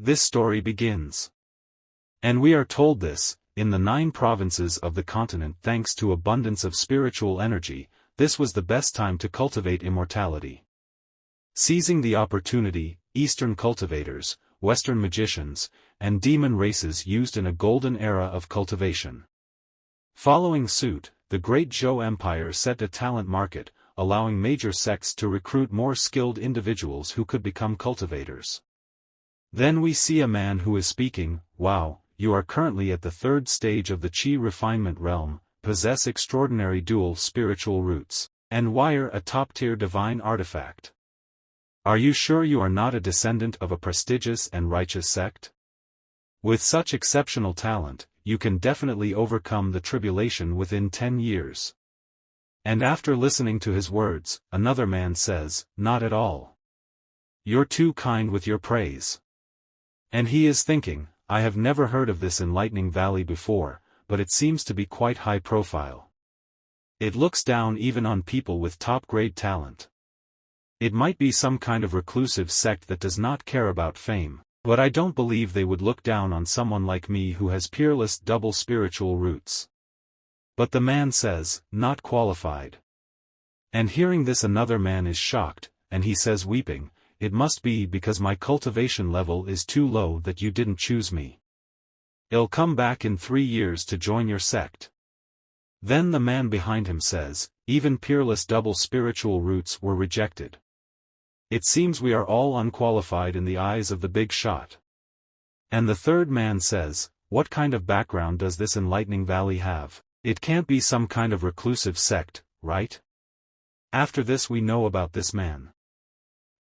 This story begins. And we are told this, in the 9 provinces of the continent thanks to abundance of spiritual energy, this was the best time to cultivate immortality. Seizing the opportunity, Eastern cultivators, Western magicians, and demon races used in a golden era of cultivation. Following suit, the Great Zhou Empire set a talent market, allowing major sects to recruit more skilled individuals who could become cultivators. Then we see a man who is speaking, "Wow, you are currently at the 3rd stage of the Qi refinement realm, possess extraordinary dual spiritual roots, and wire a top-tier divine artifact. Are you sure you are not a descendant of a prestigious and righteous sect? With such exceptional talent, you can definitely overcome the tribulation within 10 years. And after listening to his words, another man says, "Not at all. You're too kind with your praise." And he is thinking, I have never heard of this enlightening valley before, but it seems to be quite high profile. It looks down even on people with top-grade talent. It might be some kind of reclusive sect that does not care about fame, but I don't believe they would look down on someone like me who has peerless double spiritual roots. But the man says, "Not qualified." And hearing this another man is shocked, and he says weeping, "It must be because my cultivation level is too low that you didn't choose me. I'll come back in 3 years to join your sect." Then the man behind him says, "Even peerless double spiritual roots were rejected. It seems we are all unqualified in the eyes of the big shot." And the third man says, "What kind of background does this enlightening valley have? It can't be some kind of reclusive sect, right?" After this we know about this man.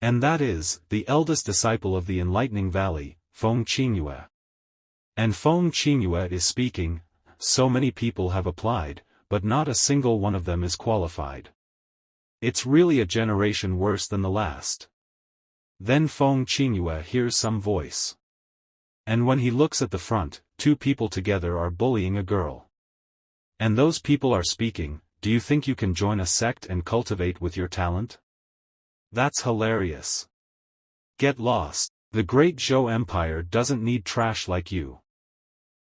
And that is, the eldest disciple of the enlightening valley, Feng Qingyue. And Feng Qingyue is speaking, "So many people have applied, but not a single one of them is qualified. It's really a generation worse than the last." Then Feng Qingyue hears some voice. And when he looks at the front, 2 people together are bullying a girl. And those people are speaking, "Do you think you can join a sect and cultivate with your talent? That's hilarious. Get lost. The Great Zhou Empire doesn't need trash like you."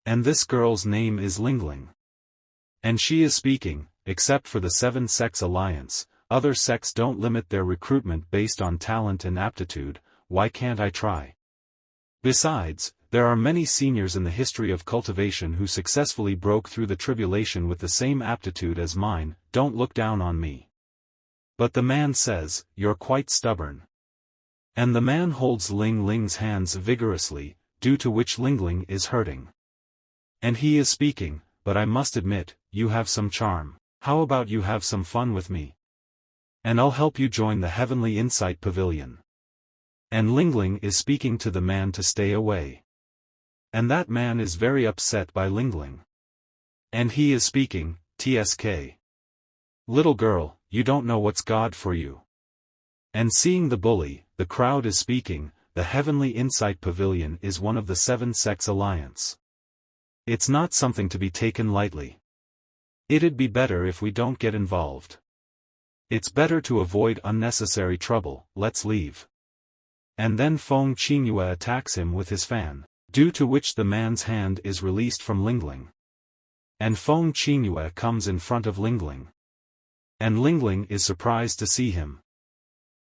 And this girl's name is Lingling. And she is speaking, "Except for the 7 Sects Alliance, other sects don't limit their recruitment based on talent and aptitude, why can't I try? Besides, there are many seniors in the history of cultivation who successfully broke through the tribulation with the same aptitude as mine, don't look down on me." But the man says, "You're quite stubborn." And the man holds Ling Ling's hands vigorously, due to which Ling Ling is hurting. And he is speaking, "But I must admit, you have some charm. How about you have some fun with me? And I'll help you join the Heavenly Insight Pavilion." And Ling Ling is speaking to the man to stay away. And that man is very upset by Ling Ling. And he is speaking, "TSK. Little girl, you don't know what's God for you." And seeing the bully, the crowd is speaking, "The Heavenly Insight Pavilion is one of the 7 Sects Alliance. It's not something to be taken lightly. It'd be better if we don't get involved. It's better to avoid unnecessary trouble, let's leave." And then Feng Qingyue attacks him with his fan, due to which the man's hand is released from Ling Ling. And Feng Qingyue comes in front of Ling Ling. And Ling Ling is surprised to see him.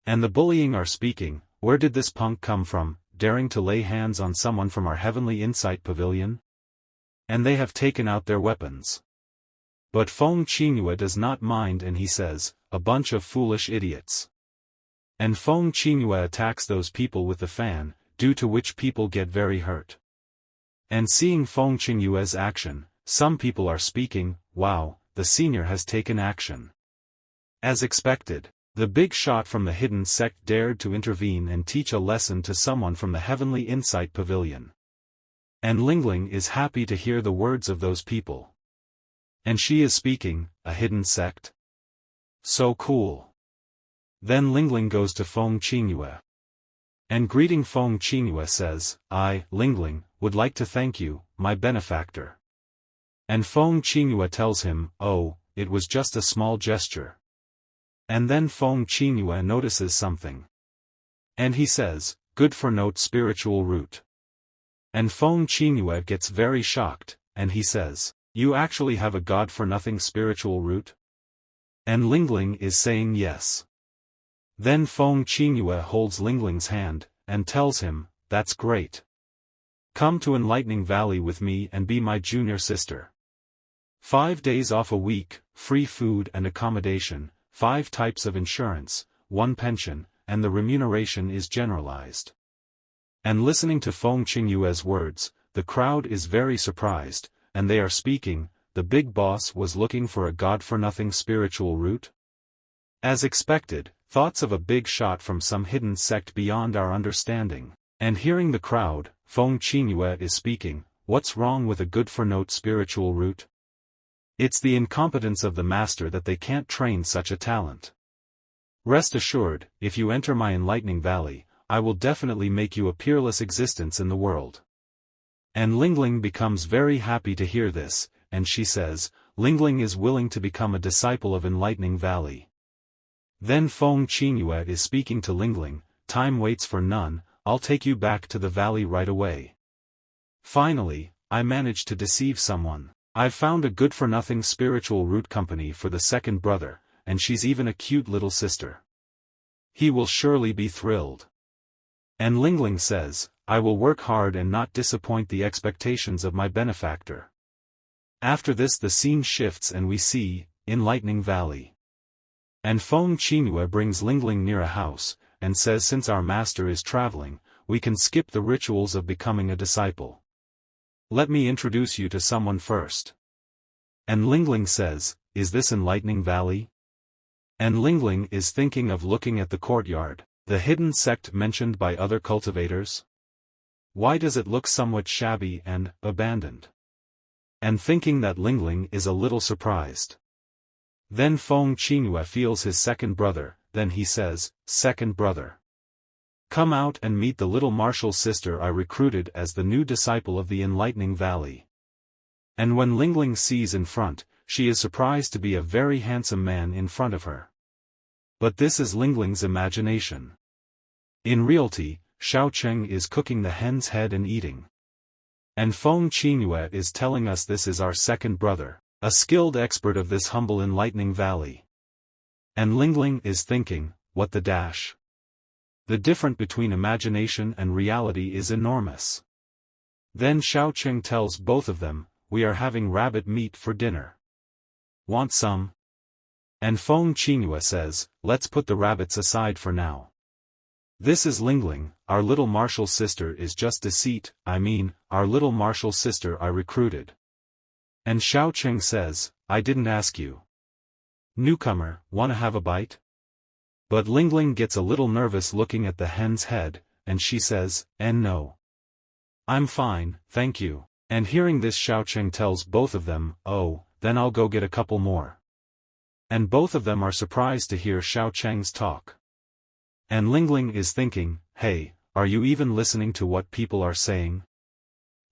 And the bullying are speaking, "Where did this punk come from, daring to lay hands on someone from our Heavenly Insight Pavilion?" And they have taken out their weapons. But Feng Qingyue does not mind and he says, "A bunch of foolish idiots." And Feng Qingyue attacks those people with the fan, due to which people get very hurt. And seeing Feng Qingyue's action, some people are speaking, "Wow, the senior has taken action." As expected, the big shot from the hidden sect dared to intervene and teach a lesson to someone from the Heavenly Insight Pavilion. And Ling Ling is happy to hear the words of those people. And she is speaking, "A hidden sect? So cool." Then Ling Ling goes to Feng Qingyue. And greeting Feng Qingyue says, "I, Ling Ling, would like to thank you, my benefactor." And Feng Qingyue tells him, "Oh, it was just a small gesture." And then Feng Qingyue notices something. And he says, "Good for note spiritual root. And Feng Qingyue gets very shocked, and he says, "You actually have a god-for-nothing spiritual root?" And Lingling is saying yes. Then Feng Qingyue holds Lingling's hand, and tells him, "That's great. Come to Enlightening Valley with me and be my junior sister. 5 days off a week, free food and accommodation, 5 types of insurance, 1 pension, and the remuneration is generalized." And listening to Feng Qingyue's words, the crowd is very surprised, and they are speaking, the big boss was looking for a god-for-nothing spiritual root? As expected, thoughts of a big shot from some hidden sect beyond our understanding. And hearing the crowd, Feng Qingyue is speaking, "What's wrong with a good-for-note spiritual root? It's the incompetence of the master that they can't train such a talent. Rest assured, if you enter my enlightening valley, I will definitely make you a peerless existence in the world." And Lingling becomes very happy to hear this, and she says, Lingling is willing to become a disciple of Enlightening Valley. Then Feng Qingyue is speaking to Lingling, "Time waits for none, I'll take you back to the valley right away. Finally, I managed to deceive someone. I've found a good-for-nothing spiritual root company for the second brother, and she's even a cute little sister. He will surely be thrilled." And Lingling says, "I will work hard and not disappoint the expectations of my benefactor." After this the scene shifts and we see, Enlightening Valley. And Feng Qingyue brings Lingling near a house, and says since our master is traveling, we can skip the rituals of becoming a disciple. "Let me introduce you to someone first." And Lingling says, "Is this Enlightening Valley?" And Lingling is thinking of looking at the courtyard, the hidden sect mentioned by other cultivators. Why does it look somewhat shabby and abandoned? And thinking that Lingling is a little surprised. Then Feng Qingyue feels his second brother, then he says, "Second brother. Come out and meet the little martial sister I recruited as the new disciple of the Enlightening Valley." And when Lingling sees in front, she is surprised to be a very handsome man in front of her. But this is Lingling's imagination. In reality, Xiaocheng is cooking the hen's head and eating. And Feng Qingyue is telling us this is our second brother, a skilled expert of this humble Enlightening Valley. And Lingling is thinking, what the dash? The difference between imagination and reality is enormous. Then Xiaocheng tells both of them, "We are having rabbit meat for dinner. Want some?" And Feng Qingyue says, "Let's put the rabbits aside for now. This is Lingling, our little martial sister is just deceit, our little martial sister I recruited." And Xiaocheng says, "I didn't ask you. Newcomer, wanna have a bite?" But Lingling gets a little nervous looking at the hen's head, and she says, "No. I'm fine, thank you." And hearing this Xiaocheng tells both of them, "Oh, then I'll go get a couple more." And both of them are surprised to hear Xiaocheng's talk. And Lingling is thinking, "Hey, are you even listening to what people are saying?"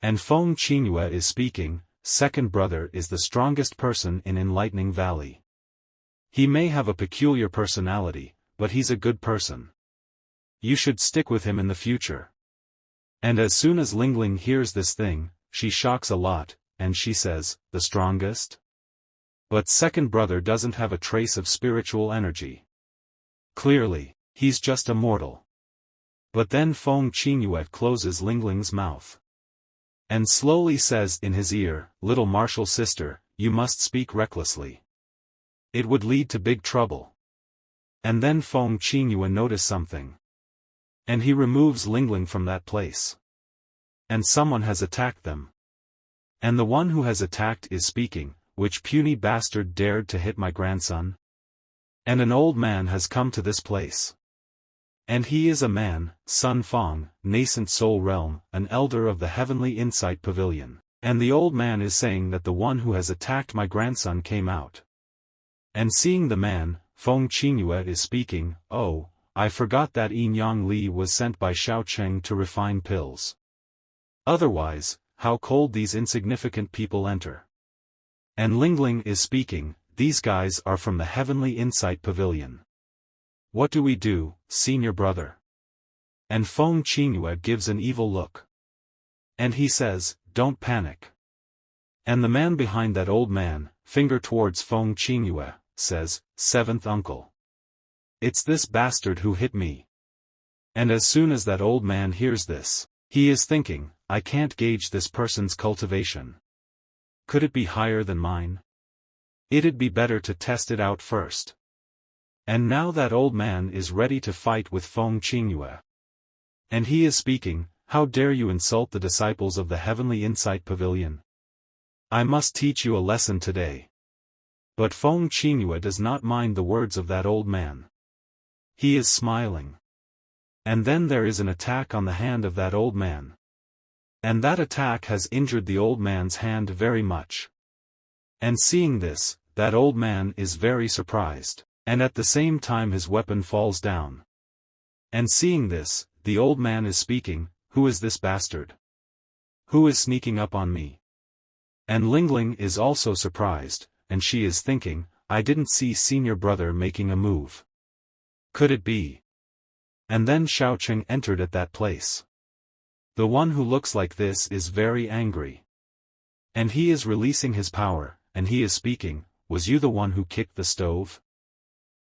And Feng Qingyue is speaking, "Second brother is the strongest person in Enlightening Valley. He may have a peculiar personality, but he's a good person. You should stick with him in the future." And as soon as Lingling hears this thing, she shocks a lot, and she says, "The strongest? But second brother doesn't have a trace of spiritual energy. Clearly, he's just a mortal." But then Feng Qingyue closes Lingling's mouth. And slowly says in his ear, "Little martial sister, you must speak recklessly. It would lead to big trouble." And then Feng Qingyue notices something. And he removes Lingling from that place. And someone has attacked them. And the one who has attacked is speaking, "Which puny bastard dared to hit my grandson? And an old man has come to this place. And he is a man, Sun Fong, nascent soul realm, an elder of the heavenly insight pavilion. And the old man is saying that the one who has attacked my grandson came out." And seeing the man, Feng Qingyue is speaking, "Oh, I forgot that Yang Li was sent by Xiaocheng to refine pills. Otherwise, how cold these insignificant people enter." And Lingling is speaking, "These guys are from the heavenly insight pavilion. What do we do, senior brother?" And Feng Qingyue gives an evil look. And he says, "Don't panic." And the man behind that old man, finger towards Feng Qingyue, says, "Seventh uncle. It's this bastard who hit me." And as soon as that old man hears this, he is thinking, I can't gauge this person's cultivation. Could it be higher than mine? It'd be better to test it out first. And now that old man is ready to fight with Feng Qingyue. And he is speaking, "How dare you insult the disciples of the Heavenly Insight Pavilion? I must teach you a lesson today." But Feng Qingyue does not mind the words of that old man. He is smiling. And then there is an attack on the hand of that old man. And that attack has injured the old man's hand very much. And seeing this, that old man is very surprised, and at the same time his weapon falls down. And seeing this, the old man is speaking, "Who is this bastard? Who is sneaking up on me?" And Lingling is also surprised, and she is thinking, I didn't see senior brother making a move. Could it be? And then Xiaoqing entered at that place. The one who looks like this is very angry. And he is releasing his power, and he is speaking, "Was you the one who kicked the stove?"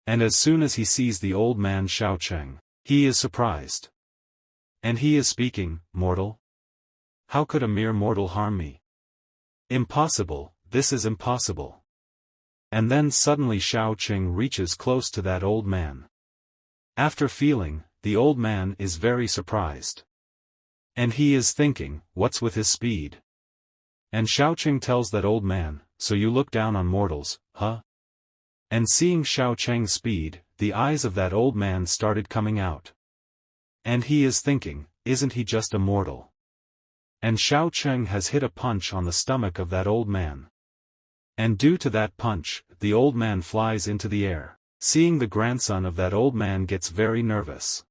And as soon as he sees the old man Xiaoqing, he is surprised. And he is speaking, "Mortal? How could a mere mortal harm me? Impossible, this is impossible." And then suddenly Xiaoqing reaches close to that old man. After feeling, the old man is very surprised. And he is thinking, what's with his speed? And Xiaoqing tells that old man, "So you look down on mortals, huh?" And seeing Xiaoqing's speed, the eyes of that old man started coming out. And he is thinking, isn't he just a mortal? And Xiaoqing has hit a punch on the stomach of that old man. And due to that punch, the old man flies into the air. Seeing the grandson of that old man gets very nervous.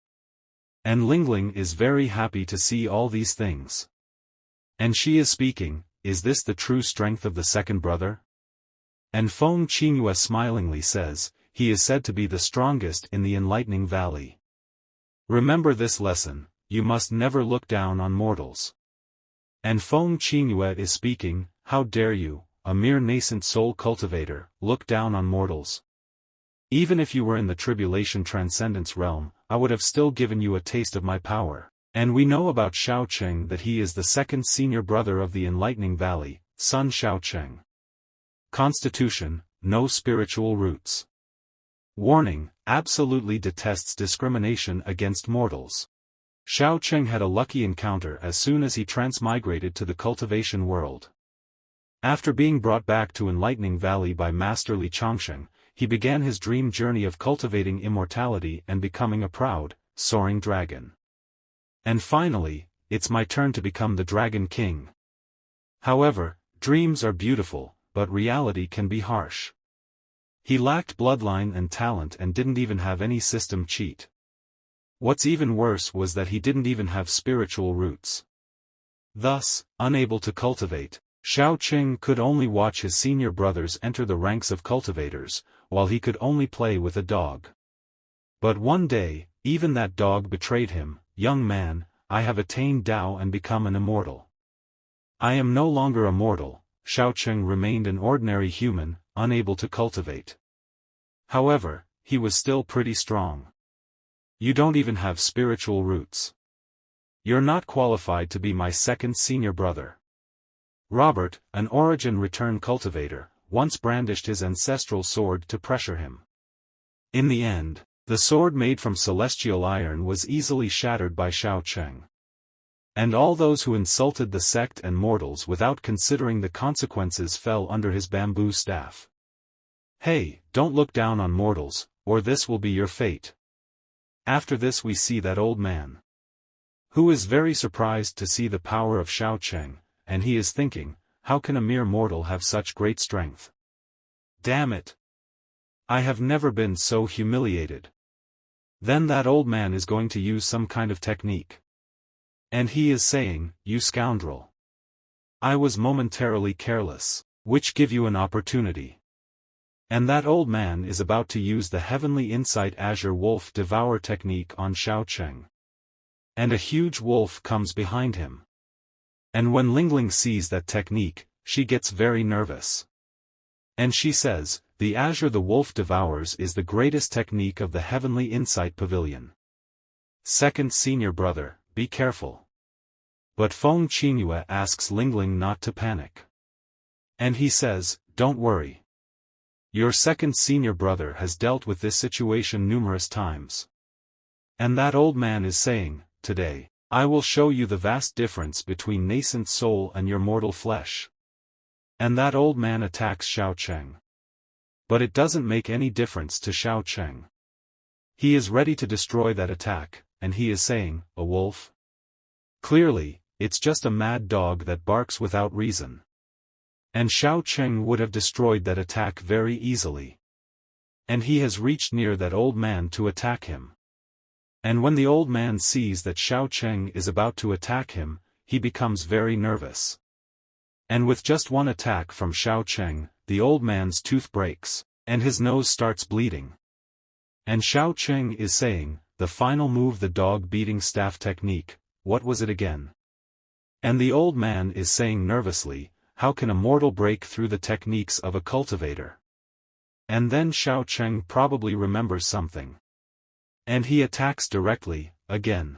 And Lingling is very happy to see all these things. And she is speaking, "Is this the true strength of the second brother?" And Feng Qingyue smilingly says, "He is said to be the strongest in the enlightening valley. Remember this lesson, you must never look down on mortals." And Feng Qingyue is speaking, "How dare you, a mere nascent soul cultivator, look down on mortals? Even if you were in the tribulation transcendence realm, I would have still given you a taste of my power." And we know about Xiaoqing that he is the second senior brother of the enlightening valley, Sun Xiaoqing. Constitution, no spiritual roots. Warning, absolutely detests discrimination against mortals. Xiaoqing had a lucky encounter as soon as he transmigrated to the cultivation world. After being brought back to Enlightening Valley by Master Li Changsheng, he began his dream journey of cultivating immortality and becoming a proud, soaring dragon. And finally, it's my turn to become the Dragon King. However, dreams are beautiful, but reality can be harsh. He lacked bloodline and talent and didn't even have any system cheat. What's even worse was that he didn't even have spiritual roots. Thus, unable to cultivate, Xiaoqing could only watch his senior brothers enter the ranks of cultivators, while he could only play with a dog. But one day, even that dog betrayed him. "Young man, I have attained Tao and become an immortal." "I am no longer a mortal." Xiaoqing remained an ordinary human, unable to cultivate. However, he was still pretty strong. "You don't even have spiritual roots. You're not qualified to be my second senior brother." Robert, an origin return cultivator, once brandished his ancestral sword to pressure him. In the end, the sword made from celestial iron was easily shattered by Xiaoqing. And all those who insulted the sect and mortals without considering the consequences fell under his bamboo staff. "Hey, don't look down on mortals, or this will be your fate." After this we see that old man, who is very surprised to see the power of Xiaoqing, and he is thinking, how can a mere mortal have such great strength? Damn it! I have never been so humiliated. Then that old man is going to use some kind of technique. And he is saying, "You scoundrel. I was momentarily careless, which give you an opportunity." And that old man is about to use the Heavenly Insight Azure Wolf Devour technique on Xiaoqing. And a huge wolf comes behind him. And when Lingling sees that technique, she gets very nervous. And she says, the azure the wolf devours is the greatest technique of the heavenly insight pavilion. Second senior brother, be careful. But Feng Qingyue asks Lingling not to panic. And he says, don't worry. Your second senior brother has dealt with this situation numerous times. And that old man is saying, today, I will show you the vast difference between nascent soul and your mortal flesh. And that old man attacks Xiao Cheng. But it doesn't make any difference to Xiao Cheng. He is ready to destroy that attack, and he is saying, a wolf? Clearly, it's just a mad dog that barks without reason. And Xiao Cheng would have destroyed that attack very easily. And he has reached near that old man to attack him. And when the old man sees that Xiao Cheng is about to attack him, he becomes very nervous. And with just one attack from Xiao Cheng, the old man's tooth breaks, and his nose starts bleeding. And Xiao Cheng is saying, the final move, the dog-beating staff technique, what was it again? And the old man is saying nervously, how can a mortal break through the techniques of a cultivator? And then Xiao Cheng probably remembers something. And he attacks directly, again.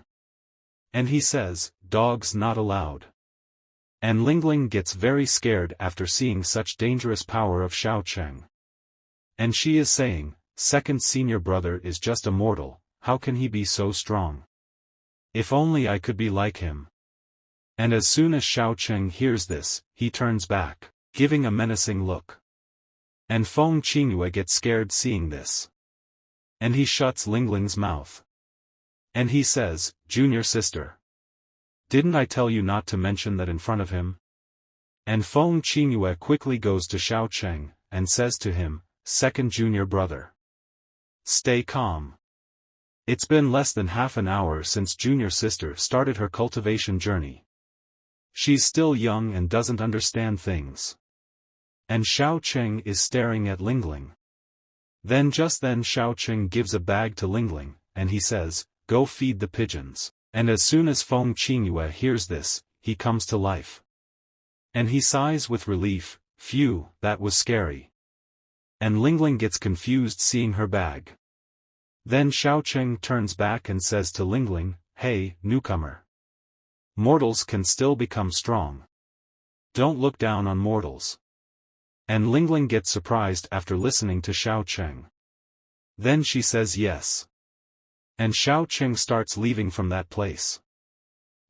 And he says, dogs not allowed. And Lingling gets very scared after seeing such dangerous power of Xiao Cheng. And she is saying, second senior brother is just a mortal, how can he be so strong? If only I could be like him. And as soon as Xiao Cheng hears this, he turns back, giving a menacing look. And Feng Qingyue gets scared seeing this. And he shuts Lingling's mouth. And he says, junior sister. Didn't I tell you not to mention that in front of him? And Feng Qingyue quickly goes to Xiao Cheng, and says to him, second junior brother. Stay calm. It's been less than half an hour since junior sister started her cultivation journey. She's still young and doesn't understand things. And Xiao Cheng is staring at Lingling. Just then Xiao Cheng gives a bag to Lingling, and he says, go feed the pigeons. And as soon as Feng Qingyue hears this, he comes to life. And he sighs with relief, phew, that was scary. And Lingling gets confused seeing her bag. Then Xiao Cheng turns back and says to Lingling, hey, newcomer. Mortals can still become strong. Don't look down on mortals. And Lingling gets surprised after listening to Xiao Cheng. Then she says yes. And Xiao Cheng starts leaving from that place.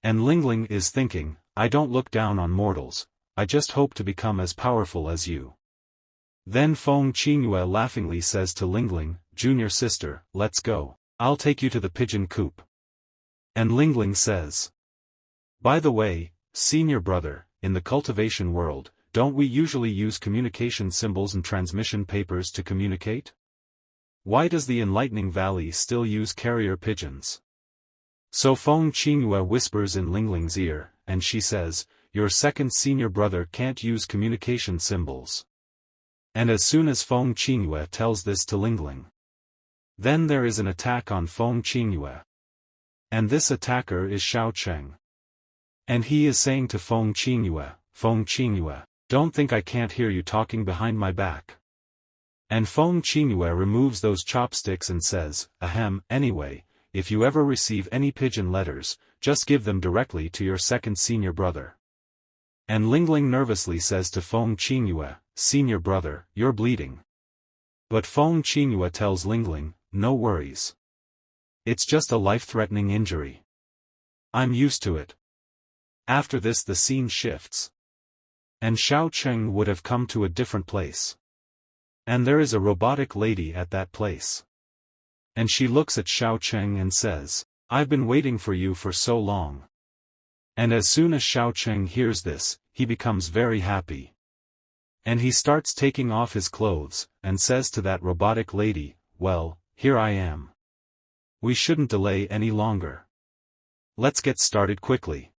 And Lingling is thinking, I don't look down on mortals, I just hope to become as powerful as you. Then Feng Qingyue laughingly says to Lingling, junior sister, let's go, I'll take you to the pigeon coop. And Lingling says, by the way, senior brother, in the cultivation world, don't we usually use communication symbols and transmission papers to communicate? Why does the Enlightening Valley still use carrier pigeons? So Feng Qingyue whispers in Lingling's ear, and she says, your second senior brother can't use communication symbols. And as soon as Feng Qingyue tells this to Lingling, then there is an attack on Feng Qingyue. And this attacker is Xiao Cheng. And he is saying to Feng Qingyue, don't think I can't hear you talking behind my back. And Feng Qingyue removes those chopsticks and says, ahem, anyway, if you ever receive any pigeon letters, just give them directly to your second senior brother. And Lingling nervously says to Feng Qingyue, senior brother, you're bleeding. But Feng Qingyue tells Lingling, no worries. It's just a life-threatening injury. I'm used to it. After this the scene shifts. And Xiao Cheng would have come to a different place. And there is a robotic lady at that place. And she looks at Xiao Cheng and says, I've been waiting for you for so long. And as soon as Xiao Cheng hears this, he becomes very happy. And he starts taking off his clothes, and says to that robotic lady, well, here I am. We shouldn't delay any longer. Let's get started quickly.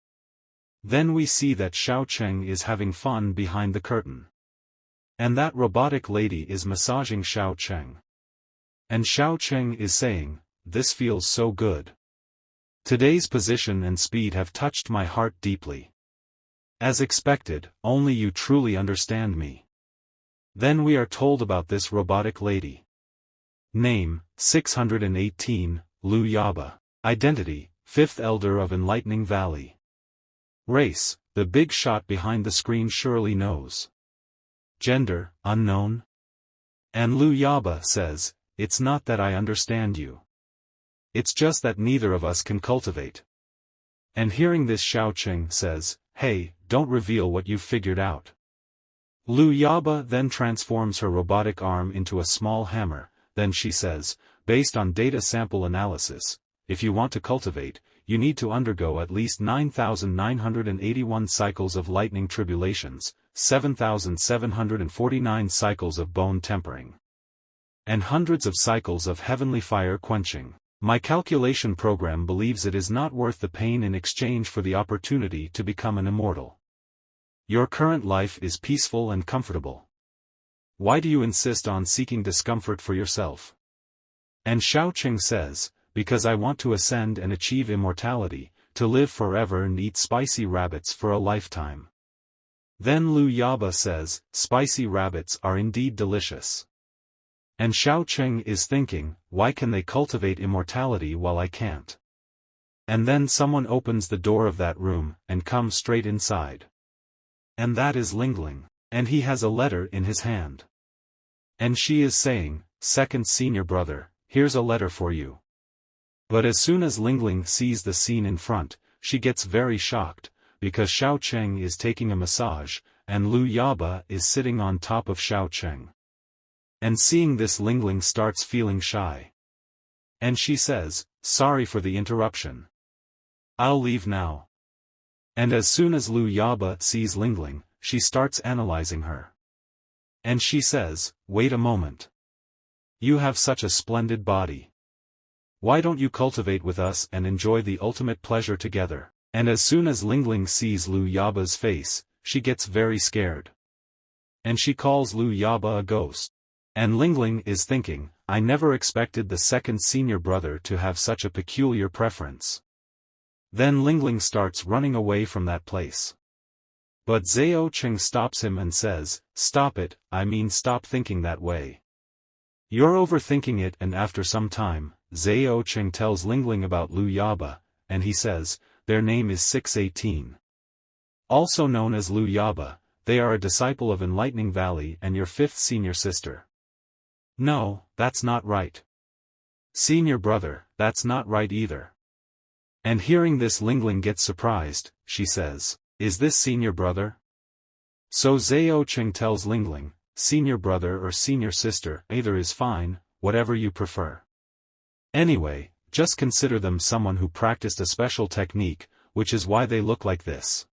Then we see that Xiao Cheng is having fun behind the curtain. And that robotic lady is massaging Xiao Cheng. And Xiao Cheng is saying, this feels so good. Today's position and speed have touched my heart deeply. As expected, only you truly understand me. Then we are told about this robotic lady. Name, 618, Lu Yaba. Identity, 5th Elder of Enlightening Valley. Race, the big shot behind the screen surely knows. Gender, unknown. And Lu Yaba says, it's not that I understand you. It's just that neither of us can cultivate. And hearing this, Cheng says, hey, don't reveal what you've figured out. Lu Yaba then transforms her robotic arm into a small hammer, then she says, based on data sample analysis, if you want to cultivate, you need to undergo at least 9,981 cycles of lightning tribulations, 7,749 cycles of bone tempering, and hundreds of cycles of heavenly fire quenching. My calculation program believes it is not worth the pain in exchange for the opportunity to become an immortal. Your current life is peaceful and comfortable. Why do you insist on seeking discomfort for yourself? And Cheng says, because I want to ascend and achieve immortality, to live forever and eat spicy rabbits for a lifetime. Then Lu Yaba says, spicy rabbits are indeed delicious. And Cheng is thinking, why can they cultivate immortality while I can't? And then someone opens the door of that room, and comes straight inside. And that is Lingling, and he has a letter in his hand. And she is saying, second senior brother, here's a letter for you. But as soon as Lingling sees the scene in front, she gets very shocked, because Cheng is taking a massage, and Lu Yaba is sitting on top of Cheng. And seeing this, Lingling starts feeling shy. And she says, sorry for the interruption. I'll leave now. And as soon as Lu Yaba sees Lingling, she starts analyzing her. And she says, wait a moment. You have such a splendid body. Why don't you cultivate with us and enjoy the ultimate pleasure together? And as soon as Lingling sees Lu Yaba's face, she gets very scared. And she calls Lu Yaba a ghost. And Lingling is thinking, I never expected the second senior brother to have such a peculiar preference. Then Lingling starts running away from that place. But Cheng stops him and says, stop it, I mean stop thinking that way. You're overthinking it. And after some time, Cheng tells Lingling about Lu Yaba, and he says, their name is 618. Also known as Lu Yaba, they are a disciple of Enlightening Valley and your 5th senior sister. No, that's not right. Senior brother, that's not right either. And hearing this, Lingling gets surprised. She says, is this senior brother? So Cheng tells Lingling, senior brother or senior sister, either is fine, whatever you prefer. Anyway, just consider them someone who practiced a special technique, which is why they look like this.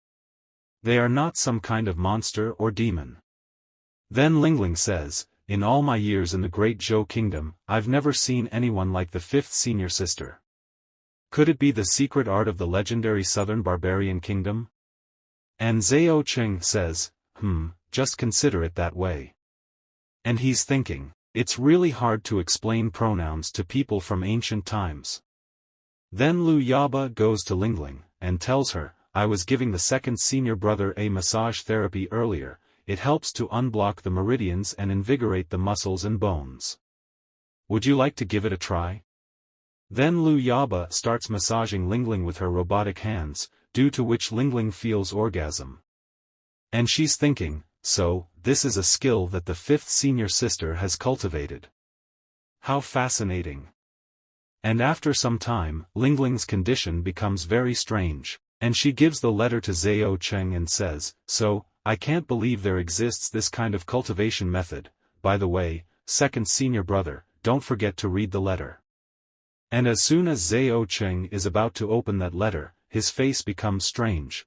They are not some kind of monster or demon. Then Lingling says, in all my years in the Great Zhou Kingdom, I've never seen anyone like the 5th senior sister. Could it be the secret art of the legendary Southern Barbarian Kingdom? And Cheng says, just consider it that way. And he's thinking, it's really hard to explain pronouns to people from ancient times. Then Lu Yaba goes to Lingling, and tells her, I was giving the second senior brother a massage therapy earlier, it helps to unblock the meridians and invigorate the muscles and bones. Would you like to give it a try? Then Lu Yaba starts massaging Lingling with her robotic hands, due to which Lingling feels orgasm. And she's thinking, so, this is a skill that the 5th senior sister has cultivated. How fascinating. And after some time, Lingling's condition becomes very strange, and she gives the letter to Cheng and says, so, I can't believe there exists this kind of cultivation method. By the way, second senior brother, don't forget to read the letter. And as soon as Cheng is about to open that letter, his face becomes strange.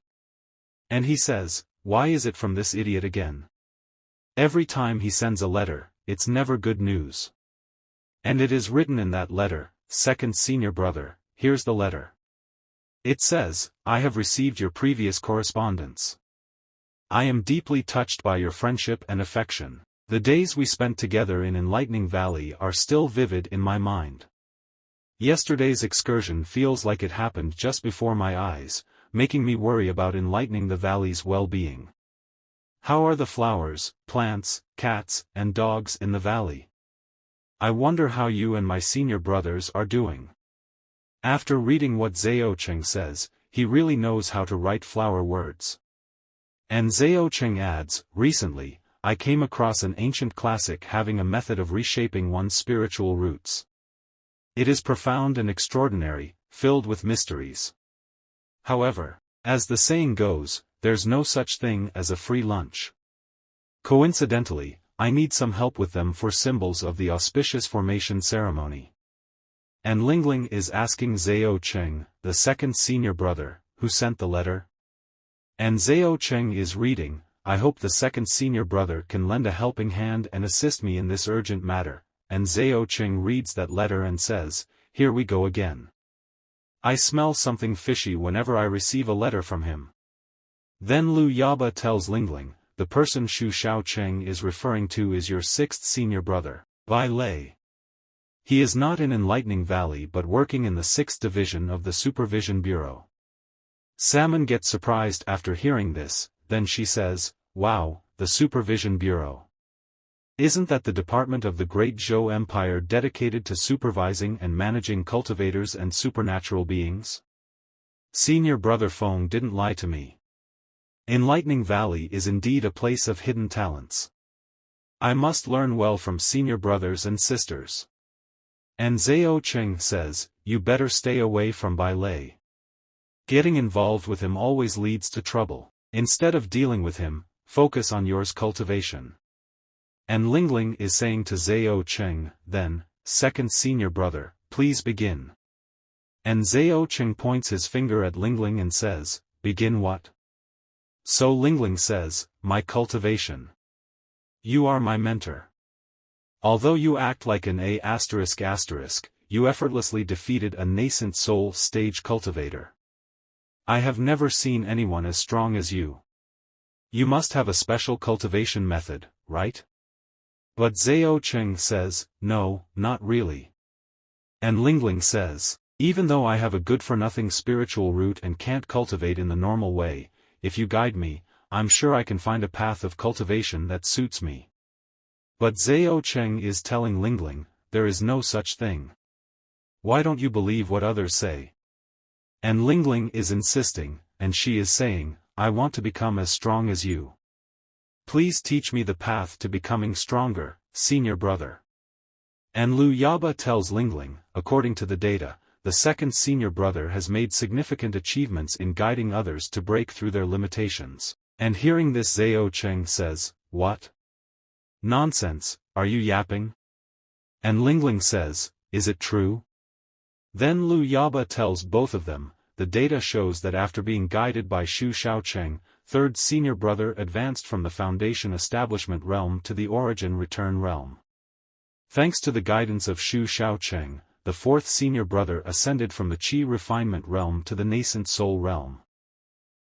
And he says, why is it from this idiot again? Every time he sends a letter, it's never good news. And it is written in that letter, second senior brother, here's the letter. It says, I have received your previous correspondence. I am deeply touched by your friendship and affection. The days we spent together in Enlightening Valley are still vivid in my mind. Yesterday's excursion feels like it happened just before my eyes, making me worry about enlightening the valley's well-being. How are the flowers, plants, cats, and dogs in the valley? I wonder how you and my senior brothers are doing. After reading what Zhao Cheng says, he really knows how to write flower words. And Zhao Cheng adds, recently, I came across an ancient classic having a method of reshaping one's spiritual roots. It is profound and extraordinary, filled with mysteries. However, as the saying goes, there's no such thing as a free lunch. Coincidentally, I need some help with them for symbols of the auspicious formation ceremony. And Lingling is asking Zhao Cheng, the second senior brother, who sent the letter. And Zhao Cheng is reading, I hope the second senior brother can lend a helping hand and assist me in this urgent matter, and Zhao Cheng reads that letter and says, here we go again. I smell something fishy whenever I receive a letter from him. Then Lu Yaba tells Lingling, the person Shu Xiaocheng is referring to is your sixth senior brother, Bai Lei. He is not in Enlightening Valley but working in the 6th Division of the Supervision Bureau. Salmon gets surprised after hearing this, then she says, wow, the Supervision Bureau. Isn't that the department of the Great Zhou Empire dedicated to supervising and managing cultivators and supernatural beings? Senior brother Feng didn't lie to me. Enlightening Valley is indeed a place of hidden talents. I must learn well from senior brothers and sisters. And Zhao Cheng says, you better stay away from Bai Lei. Getting involved with him always leads to trouble. Instead of dealing with him, focus on yours cultivation. And Lingling is saying to Zhao Cheng, then, second senior brother, please begin. And Zhao Cheng points his finger at Lingling and says, begin what? So Lingling says, my cultivation. You are my mentor. Although you act like an A****, you effortlessly defeated a nascent soul stage cultivator. I have never seen anyone as strong as you. You must have a special cultivation method, right? But Zhao Cheng says, no, not really. And Lingling says, even though I have a good-for-nothing spiritual root and can't cultivate in the normal way, if you guide me, I'm sure I can find a path of cultivation that suits me. But Zhao Cheng is telling Lingling, there is no such thing. Why don't you believe what others say? And Lingling is insisting, and she is saying, I want to become as strong as you. Please teach me the path to becoming stronger, senior brother. And Lu Yaba tells Lingling, according to the data, the second senior brother has made significant achievements in guiding others to break through their limitations. And hearing this Zhao Cheng says, what? Nonsense, are you yapping? And Lingling says, is it true? Then Lu Yaba tells both of them, the data shows that after being guided by Shu Xiaocheng, third senior brother advanced from the Foundation Establishment Realm to the Origin Return Realm. Thanks to the guidance of Shu Xiaocheng, the fourth senior brother ascended from the Qi Refinement Realm to the Nascent Soul Realm.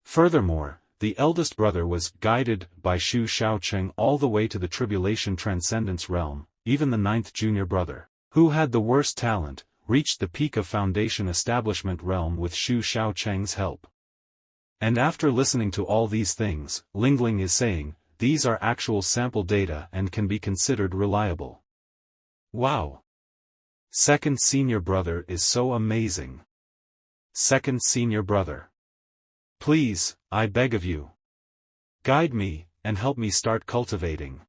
Furthermore, the eldest brother was guided by Shu Xiaocheng all the way to the Tribulation Transcendence Realm. Even the ninth junior brother, who had the worst talent, reached the peak of Foundation Establishment Realm with Shu Xiaocheng's help. And after listening to all these things, Lingling is saying, these are actual sample data and can be considered reliable. Wow! Second senior brother is so amazing. Second senior brother. Please, I beg of you. Guide me, and help me start cultivating.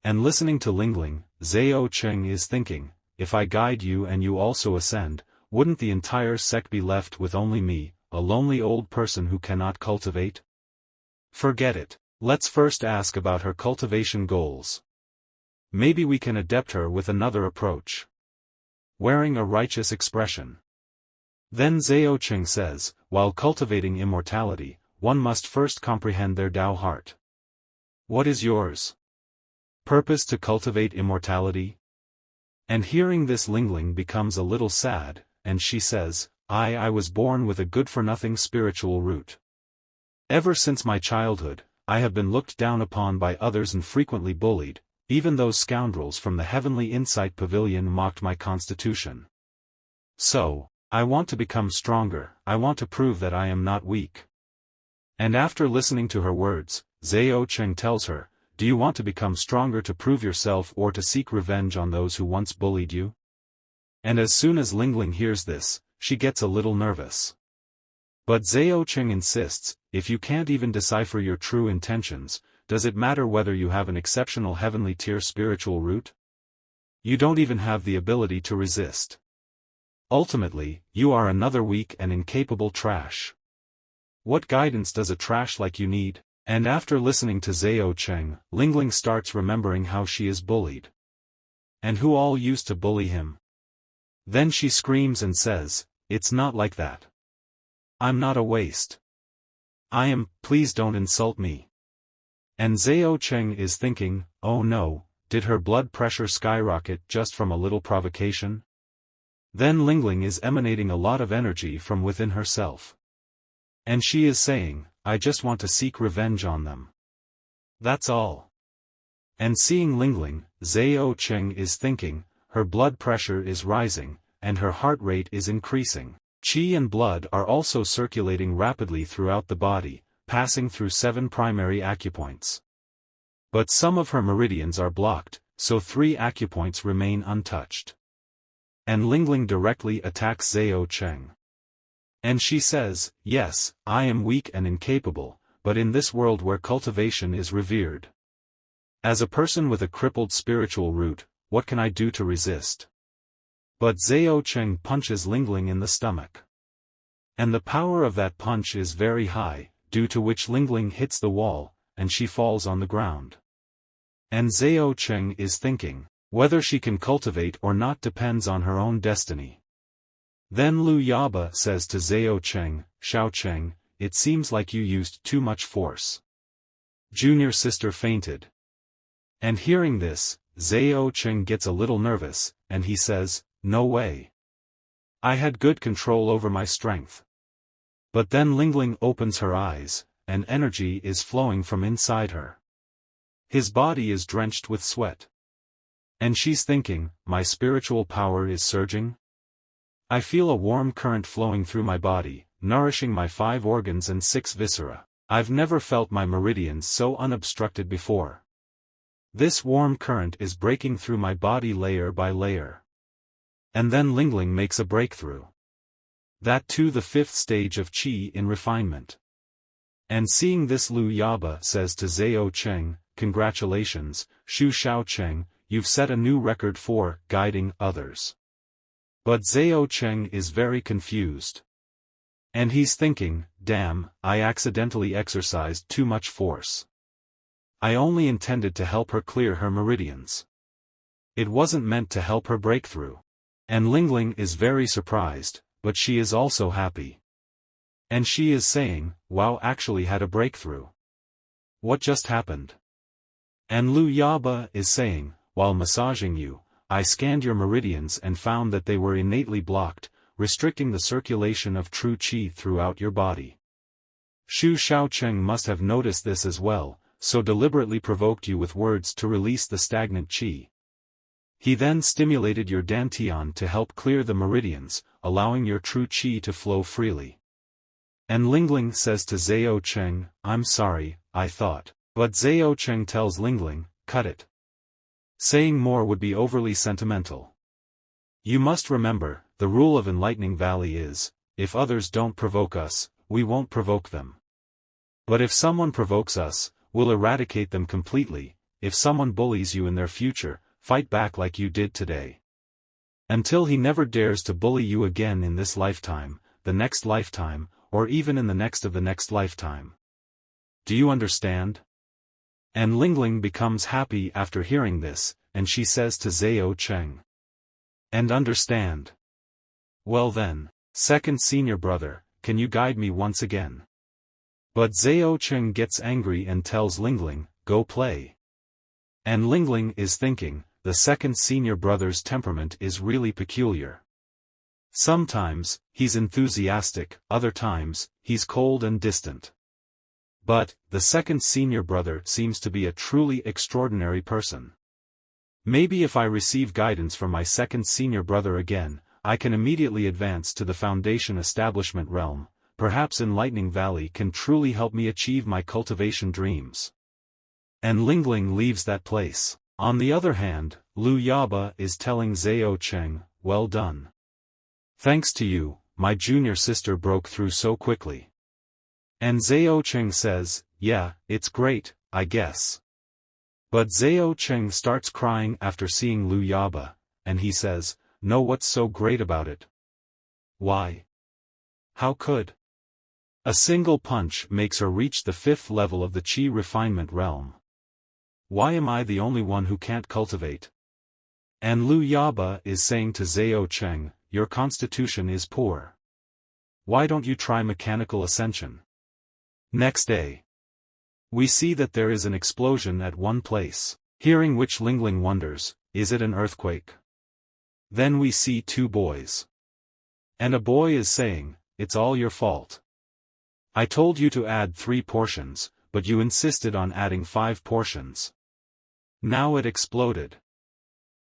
And listening to Lingling, Zhao Cheng is thinking, if I guide you and you also ascend, wouldn't the entire sect be left with only me, a lonely old person who cannot cultivate? Forget it. Let's first ask about her cultivation goals. Maybe we can adapt her with another approach. Wearing a righteous expression. Then Zhao Cheng says, while cultivating immortality, one must first comprehend their Tao heart. What is yours? Purpose to cultivate immortality? And hearing this Lingling becomes a little sad, and she says, I was born with a good-for-nothing spiritual root. Ever since my childhood, I have been looked down upon by others and frequently bullied, even those scoundrels from the Heavenly Insight Pavilion mocked my constitution. So, I want to become stronger, I want to prove that I am not weak. And after listening to her words, Zhao Cheng tells her, do you want to become stronger to prove yourself or to seek revenge on those who once bullied you? And as soon as Lingling hears this, she gets a little nervous. But Zhao Cheng insists, if you can't even decipher your true intentions, does it matter whether you have an exceptional heavenly tier spiritual root? You don't even have the ability to resist. Ultimately, you are another weak and incapable trash. What guidance does a trash like you need? And after listening to Zhao Cheng, Lingling starts remembering how she is bullied. And who all used to bully him. Then she screams and says, it's not like that. I'm not a waste. I am, please don't insult me. And Zhao Cheng is thinking, oh no, did her blood pressure skyrocket just from a little provocation? Then Lingling is emanating a lot of energy from within herself. And she is saying, I just want to seek revenge on them. That's all. And seeing Lingling, Zhao Cheng is thinking, her blood pressure is rising, and her heart rate is increasing. Qi and blood are also circulating rapidly throughout the body, passing through 7 primary acupoints. But some of her meridians are blocked, so 3 acupoints remain untouched. And Lingling directly attacks Zhao Cheng. And she says, yes, I am weak and incapable, but in this world where cultivation is revered. As a person with a crippled spiritual root, what can I do to resist? But Zhao Cheng punches Lingling in the stomach. And the power of that punch is very high, due to which Lingling hits the wall, and she falls on the ground. And Zhao Cheng is thinking, whether she can cultivate or not depends on her own destiny. Then Lu Yaba says to Zhao Cheng, Xiao Cheng, it seems like you used too much force. Junior sister fainted. And hearing this, Zhao Cheng gets a little nervous, and he says, no way. I had good control over my strength. But then Lingling opens her eyes, and energy is flowing from inside her. His body is drenched with sweat. And she's thinking, my spiritual power is surging? I feel a warm current flowing through my body, nourishing my 5 organs and 6 viscera. I've never felt my meridians so unobstructed before. This warm current is breaking through my body layer by layer. And then Lingling makes a breakthrough. That too the 5th stage of Qi in refinement. And seeing this Lu Yaba says to Zhao Cheng, congratulations, Shu Xiao Cheng, you've set a new record for guiding others. But Zhao Cheng is very confused. And he's thinking, damn, I accidentally exercised too much force. I only intended to help her clear her meridians. It wasn't meant to help her break through. And Lingling is very surprised, but she is also happy. And she is saying, wow, actually had a breakthrough. What just happened? And Lu Yaba is saying, while massaging you, I scanned your meridians and found that they were innately blocked, restricting the circulation of true Qi throughout your body. Shu Xiaocheng must have noticed this as well, so deliberately provoked you with words to release the stagnant Qi. He then stimulated your dantian to help clear the meridians, allowing your true Qi to flow freely. And Lingling says to Zhao Cheng, I'm sorry, I thought. But Zhao Cheng tells Lingling, cut it. Saying more would be overly sentimental. You must remember, the rule of Enlightening Valley is, if others don't provoke us, we won't provoke them. But if someone provokes us, we'll eradicate them completely. If someone bullies you in their future, fight back like you did today. Until he never dares to bully you again in this lifetime, the next lifetime, or even in the next of the next lifetime. Do you understand? And Lingling becomes happy after hearing this, and she says to Zhao Cheng. And understand. Well then, second senior brother, can you guide me once again? But Zhao Cheng gets angry and tells Lingling, go play. And Lingling is thinking, the second senior brother's temperament is really peculiar. Sometimes, he's enthusiastic, other times, he's cold and distant. But, the second senior brother seems to be a truly extraordinary person. Maybe if I receive guidance from my second senior brother again, I can immediately advance to the Foundation Establishment realm. Perhaps Enlightening Valley can truly help me achieve my cultivation dreams. And Lingling leaves that place. On the other hand, Liu Yaba is telling Zhao Cheng, well done. Thanks to you, my junior sister broke through so quickly. And Zhao Cheng says, yeah, it's great, I guess. But Zhao Cheng starts crying after seeing Liu Yaba, and he says, no, what's so great about it? Why? How could? A single punch makes her reach the 5th level of the Qi refinement realm. Why am I the only one who can't cultivate? And Liu Yaba is saying to Zhao Cheng, your constitution is poor. Why don't you try mechanical ascension? Next day, we see that there is an explosion at one place, hearing which Lingling wonders, is it an earthquake? Then we see 2 boys. And a boy is saying, it's all your fault. I told you to add 3 portions, but you insisted on adding 5 portions. Now it exploded.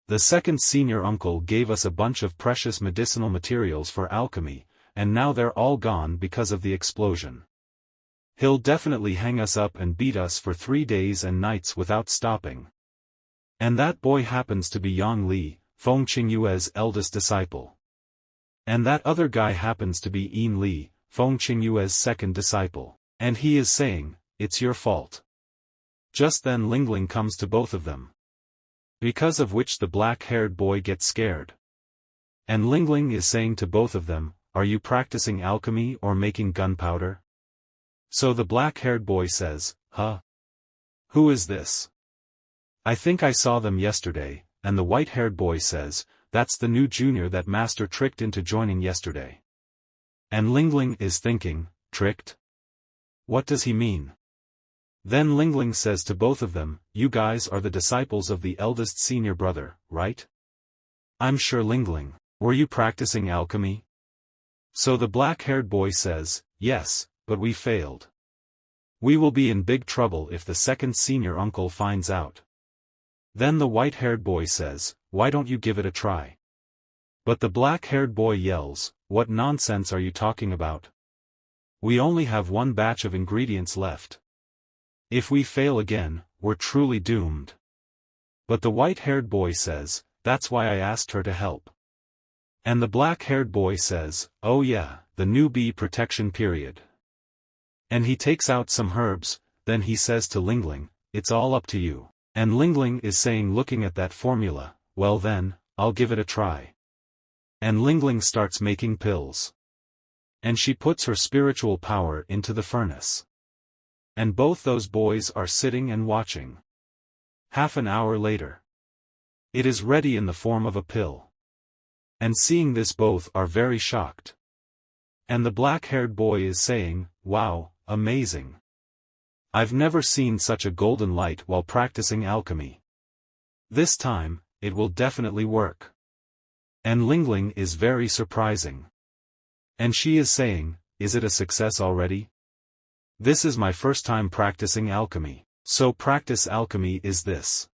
The second senior uncle gave us a bunch of precious medicinal materials for alchemy, and now they're all gone because of the explosion. He'll definitely hang us up and beat us for 3 days and nights without stopping. And that boy happens to be Yang Li, Feng Qingyue's eldest disciple. And that other guy happens to be Yin Li, Feng Qingyue's second disciple. And he is saying, it's your fault. Just then Lingling comes to both of them. Because of which the black-haired boy gets scared. And Lingling is saying to both of them, are you practicing alchemy or making gunpowder? So the black-haired boy says, huh? Who is this? I think I saw them yesterday, and the white-haired boy says, that's the new junior that Master tricked into joining yesterday. And Lingling is thinking, tricked? What does he mean? Then Lingling says to both of them, you guys are the disciples of the eldest senior brother, right? I'm sure Lingling, were you practicing alchemy? So the black-haired boy says, yes, but we failed. We will be in big trouble if the second senior uncle finds out. Then the white-haired boy says, why don't you give it a try? But the black-haired boy yells, what nonsense are you talking about? We only have 1 batch of ingredients left. If we fail again, we're truly doomed. But the white-haired boy says, that's why I asked her to help. And the black-haired boy says, oh yeah, the newbie protection period. And he takes out some herbs, then he says to Lingling, it's all up to you. And Lingling is saying, looking at that formula, well then, I'll give it a try. And Lingling starts making pills. And she puts her spiritual power into the furnace. And both those boys are sitting and watching. Half an hour later, it is ready in the form of a pill. And seeing this, both are very shocked. And the black-haired boy is saying, wow, amazing. I've never seen such a golden light while practicing alchemy. This time, it will definitely work. And Lingling is very surprising. And she is saying, is it a success already? This is my first time practicing alchemy. So practice alchemy is this.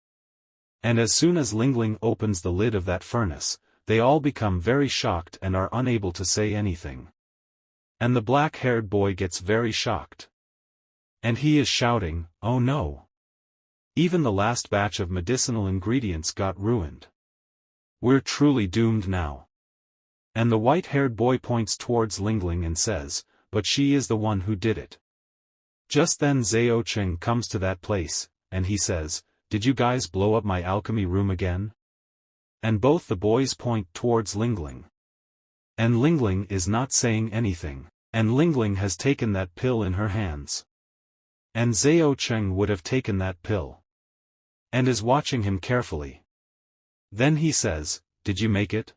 And as soon as Lingling opens the lid of that furnace, they all become very shocked and are unable to say anything. And the black-haired boy gets very shocked. And he is shouting, oh no. Even the last batch of medicinal ingredients got ruined. We're truly doomed now. And the white-haired boy points towards Lingling and says, but she is the one who did it. Just then Zhao Cheng comes to that place, and he says, did you guys blow up my alchemy room again? And both the boys point towards Lingling. And Lingling is not saying anything, and Lingling has taken that pill in her hands. And Zhao Cheng would have taken that pill. And is watching him carefully. Then he says, did you make it?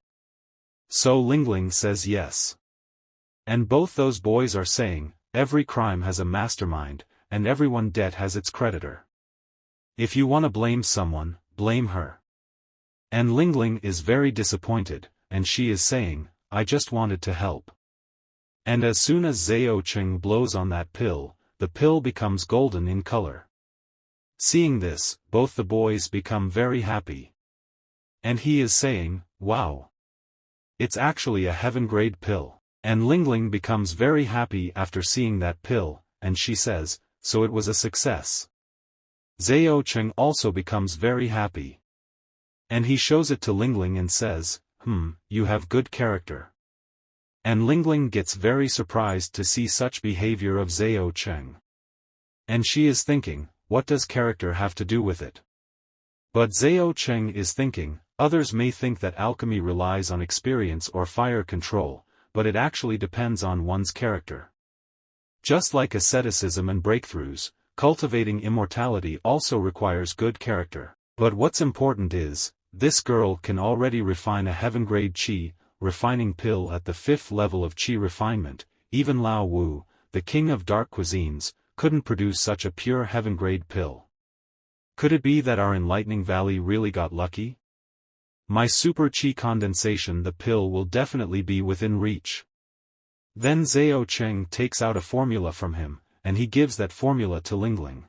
So Lingling says yes. And both those boys are saying, every crime has a mastermind, and everyone debt has its creditor. If you want to blame someone, blame her. And Lingling is very disappointed, and she is saying, I just wanted to help. And as soon as Zhao Cheng blows on that pill, the pill becomes golden in color. Seeing this, both the boys become very happy. And he is saying, wow. It's actually a heaven-grade pill. And Lingling becomes very happy after seeing that pill, and she says, so it was a success. Zhao Cheng also becomes very happy. And he shows it to Lingling and says, you have good character. And Lingling gets very surprised to see such behavior of Zhao Cheng. And she is thinking, what does character have to do with it? But Zhao Cheng is thinking, others may think that alchemy relies on experience or fire control, but it actually depends on one's character. Just like asceticism and breakthroughs, cultivating immortality also requires good character. But what's important is, this girl can already refine a heaven-grade qi, refining pill at the 5th level of qi refinement. Even Lao Wu, the king of dark cuisines, couldn't produce such a pure heaven-grade pill. Could it be that our enlightening valley really got lucky? My super qi condensation, the pill will definitely be within reach. Then Zhao Cheng takes out a formula from him, and he gives that formula to Lingling.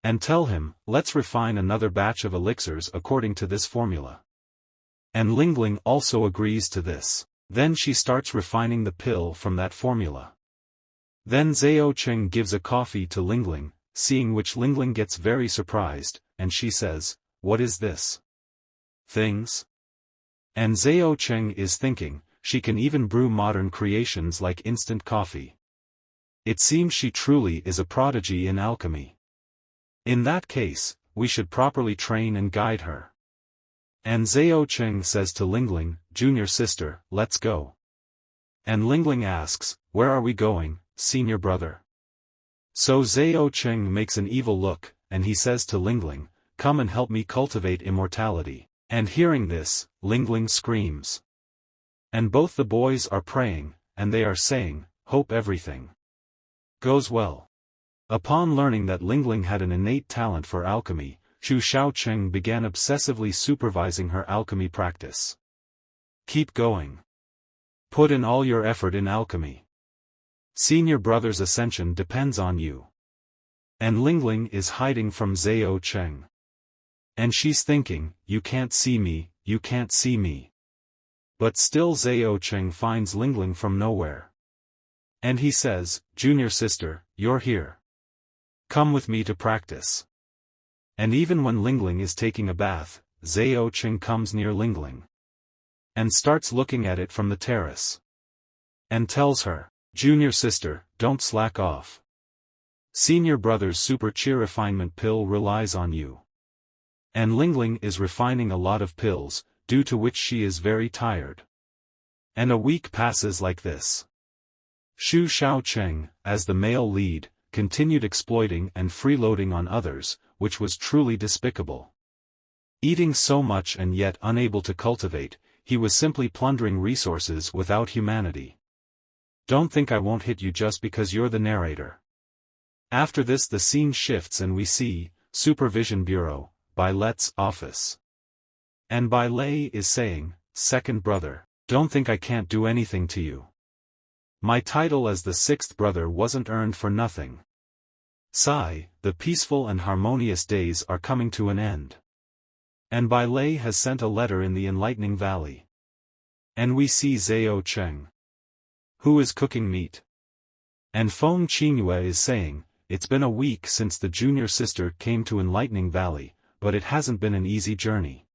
And tell him, let's refine another batch of elixirs according to this formula. And Lingling also agrees to this. Then she starts refining the pill from that formula. Then Zhao Cheng gives a coffee to Lingling, seeing which Lingling gets very surprised, and she says, what is this? Things? And Zhao Cheng is thinking, she can even brew modern creations like instant coffee. It seems she truly is a prodigy in alchemy. In that case, we should properly train and guide her. And Zhao Cheng says to Lingling, junior sister, let's go. And Lingling asks, where are we going, senior brother? So Zhao Cheng makes an evil look, and he says to Lingling, come and help me cultivate immortality. And hearing this, Lingling screams. And both the boys are praying, and they are saying, hope everything goes well. Upon learning that Lingling had an innate talent for alchemy, Chu Shaocheng began obsessively supervising her alchemy practice. Keep going. Put in all your effort in alchemy. Senior brother's ascension depends on you. And Lingling is hiding from Zhao Cheng. And she's thinking, you can't see me, you can't see me. But still Zhao Cheng finds Lingling from nowhere. And he says, junior sister, you're here. Come with me to practice. And even when Lingling is taking a bath, Zhao Cheng comes near Lingling. And starts looking at it from the terrace. And tells her, junior sister, don't slack off. Senior brother's super qi refinement pill relies on you. And Lingling is refining a lot of pills, due to which she is very tired. And a week passes like this. Xu Shaocheng, as the male lead, continued exploiting and freeloading on others, which was truly despicable. Eating so much and yet unable to cultivate, he was simply plundering resources without humanity. Don't think I won't hit you just because you're the narrator. After this the scene shifts and we see, Supervision Bureau, Bai Let's office. And Bai Lei is saying, second brother, don't think I can't do anything to you. My title as the sixth brother wasn't earned for nothing. Sigh, the peaceful and harmonious days are coming to an end. And Bai Lei has sent a letter in the enlightening valley. And we see Zhao Cheng, who is cooking meat. And Feng Qingyue is saying, it's been a week since the junior sister came to Enlightening Valley, but it hasn't been an easy journey.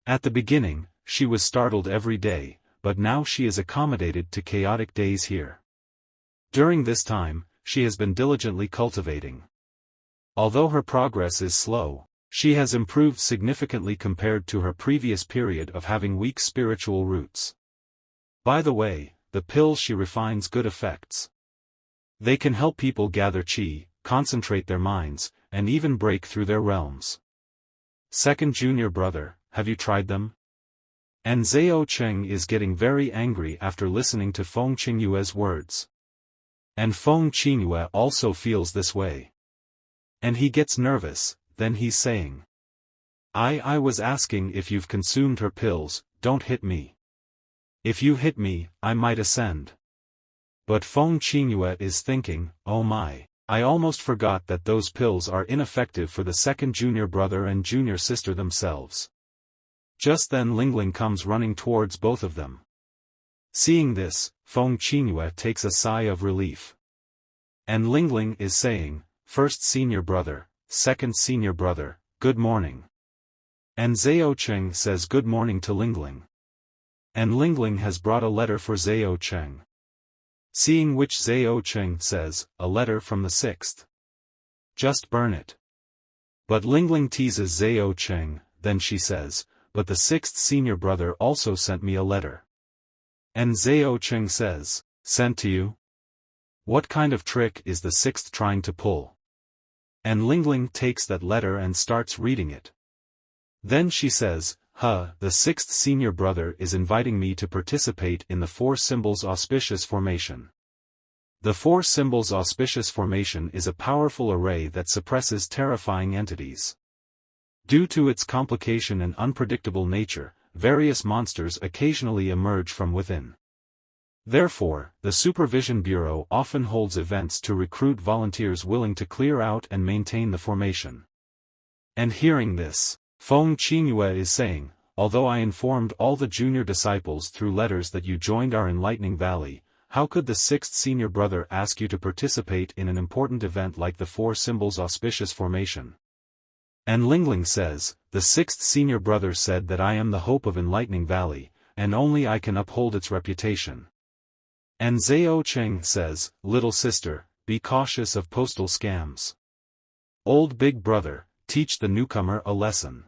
At the beginning, she was startled every day, but now she is accommodated to chaotic days here. During this time, she has been diligently cultivating. Although her progress is slow, she has improved significantly compared to her previous period of having weak spiritual roots. By the way, the pills she refines good effects. They can help people gather qi, concentrate their minds, and even break through their realms. Second junior brother, have you tried them? And Zhao Cheng is getting very angry after listening to Feng Qingyue's words. And Feng Qingyue also feels this way. And he gets nervous, then he's saying, I was asking if you've consumed her pills, don't hit me. If you hit me, I might ascend. But Feng Qingyue is thinking, oh my, I almost forgot that those pills are ineffective for the second junior brother and junior sister themselves. Just then Lingling comes running towards both of them. Seeing this, Feng Qingyue takes a sigh of relief. And Lingling is saying, first senior brother, second senior brother, good morning. And Zhao Cheng says good morning to Lingling. And Lingling has brought a letter for Zhao Cheng. Seeing which Zhao Cheng says, a letter from the sixth. Just burn it. But Lingling teases Zhao Cheng, then she says, but the sixth senior brother also sent me a letter. And Zhao Cheng says, sent to you? What kind of trick is the sixth trying to pull? And Lingling takes that letter and starts reading it. Then she says, the sixth senior brother is inviting me to participate in the Four Symbols Auspicious Formation. The Four Symbols Auspicious Formation is a powerful array that suppresses terrifying entities. Due to its complication and unpredictable nature, various monsters occasionally emerge from within. Therefore, the Supervision Bureau often holds events to recruit volunteers willing to clear out and maintain the formation. And hearing this, Feng Qingyue is saying, although I informed all the junior disciples through letters that you joined our Enlightening Valley, how could the sixth senior brother ask you to participate in an important event like the Four Symbols Auspicious Formation? And Lingling says, the sixth senior brother said that I am the hope of Enlightening Valley, and only I can uphold its reputation. And Zhao Cheng says, little sister, be cautious of postal scams. Old big brother, teach the newcomer a lesson.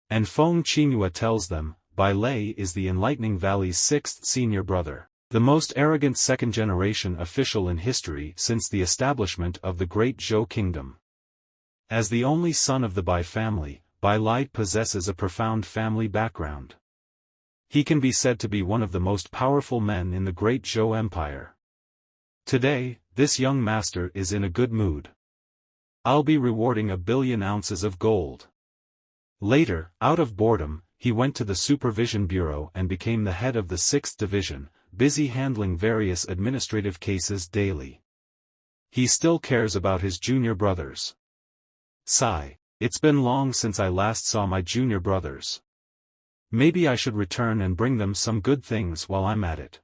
And Feng Qingyue tells them, Bai Lei is the Enlightening Valley's sixth senior brother, the most arrogant second-generation official in history since the establishment of the Great Zhou Kingdom. As the only son of the Bai family, Bai Lei possesses a profound family background. He can be said to be one of the most powerful men in the Great Zhou Empire. Today, this young master is in a good mood. I'll be rewarding 1 billion ounces of gold. Later, out of boredom, he went to the Supervision Bureau and became the head of the 6th Division, busy handling various administrative cases daily. He still cares about his junior brothers. Sigh, it's been long since I last saw my junior brothers. Maybe I should return and bring them some good things while I'm at it.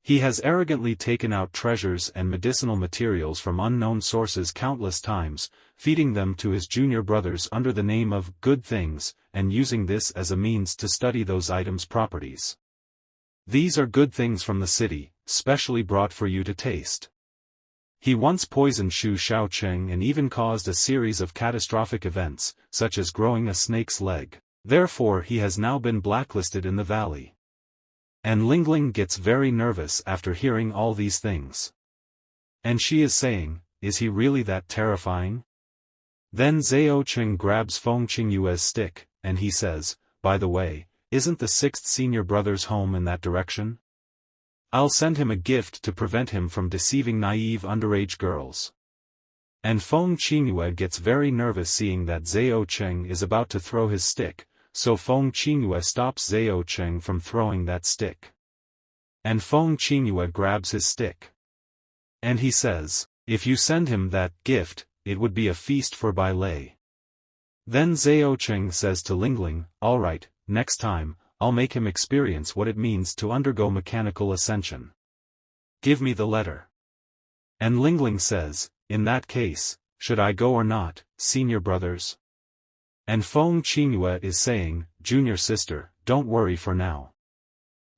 He has arrogantly taken out treasures and medicinal materials from unknown sources countless times, feeding them to his junior brothers under the name of good things, and using this as a means to study those items' properties. These are good things from the city, specially brought for you to taste. He once poisoned Xu Shaocheng and even caused a series of catastrophic events, such as growing a snake's leg. Therefore he has now been blacklisted in the valley. And Lingling gets very nervous after hearing all these things. And she is saying, is he really that terrifying? Then Zhao Cheng grabs Feng Qingyue's stick, and he says, by the way, isn't the 6th senior brother's home in that direction? I'll send him a gift to prevent him from deceiving naive underage girls. And Feng Qingyue gets very nervous seeing that Zhao Cheng is about to throw his stick, so Feng Qingyue stops Zhao Cheng from throwing that stick. And Feng Qingyue grabs his stick. And he says, if you send him that gift, it would be a feast for Bai Lei. Then Zhao Cheng says to Lingling, alright, next time, I'll make him experience what it means to undergo mechanical ascension. Give me the letter. And Lingling says, in that case, should I go or not, senior brothers? And Feng Qingyue is saying, junior sister, don't worry for now.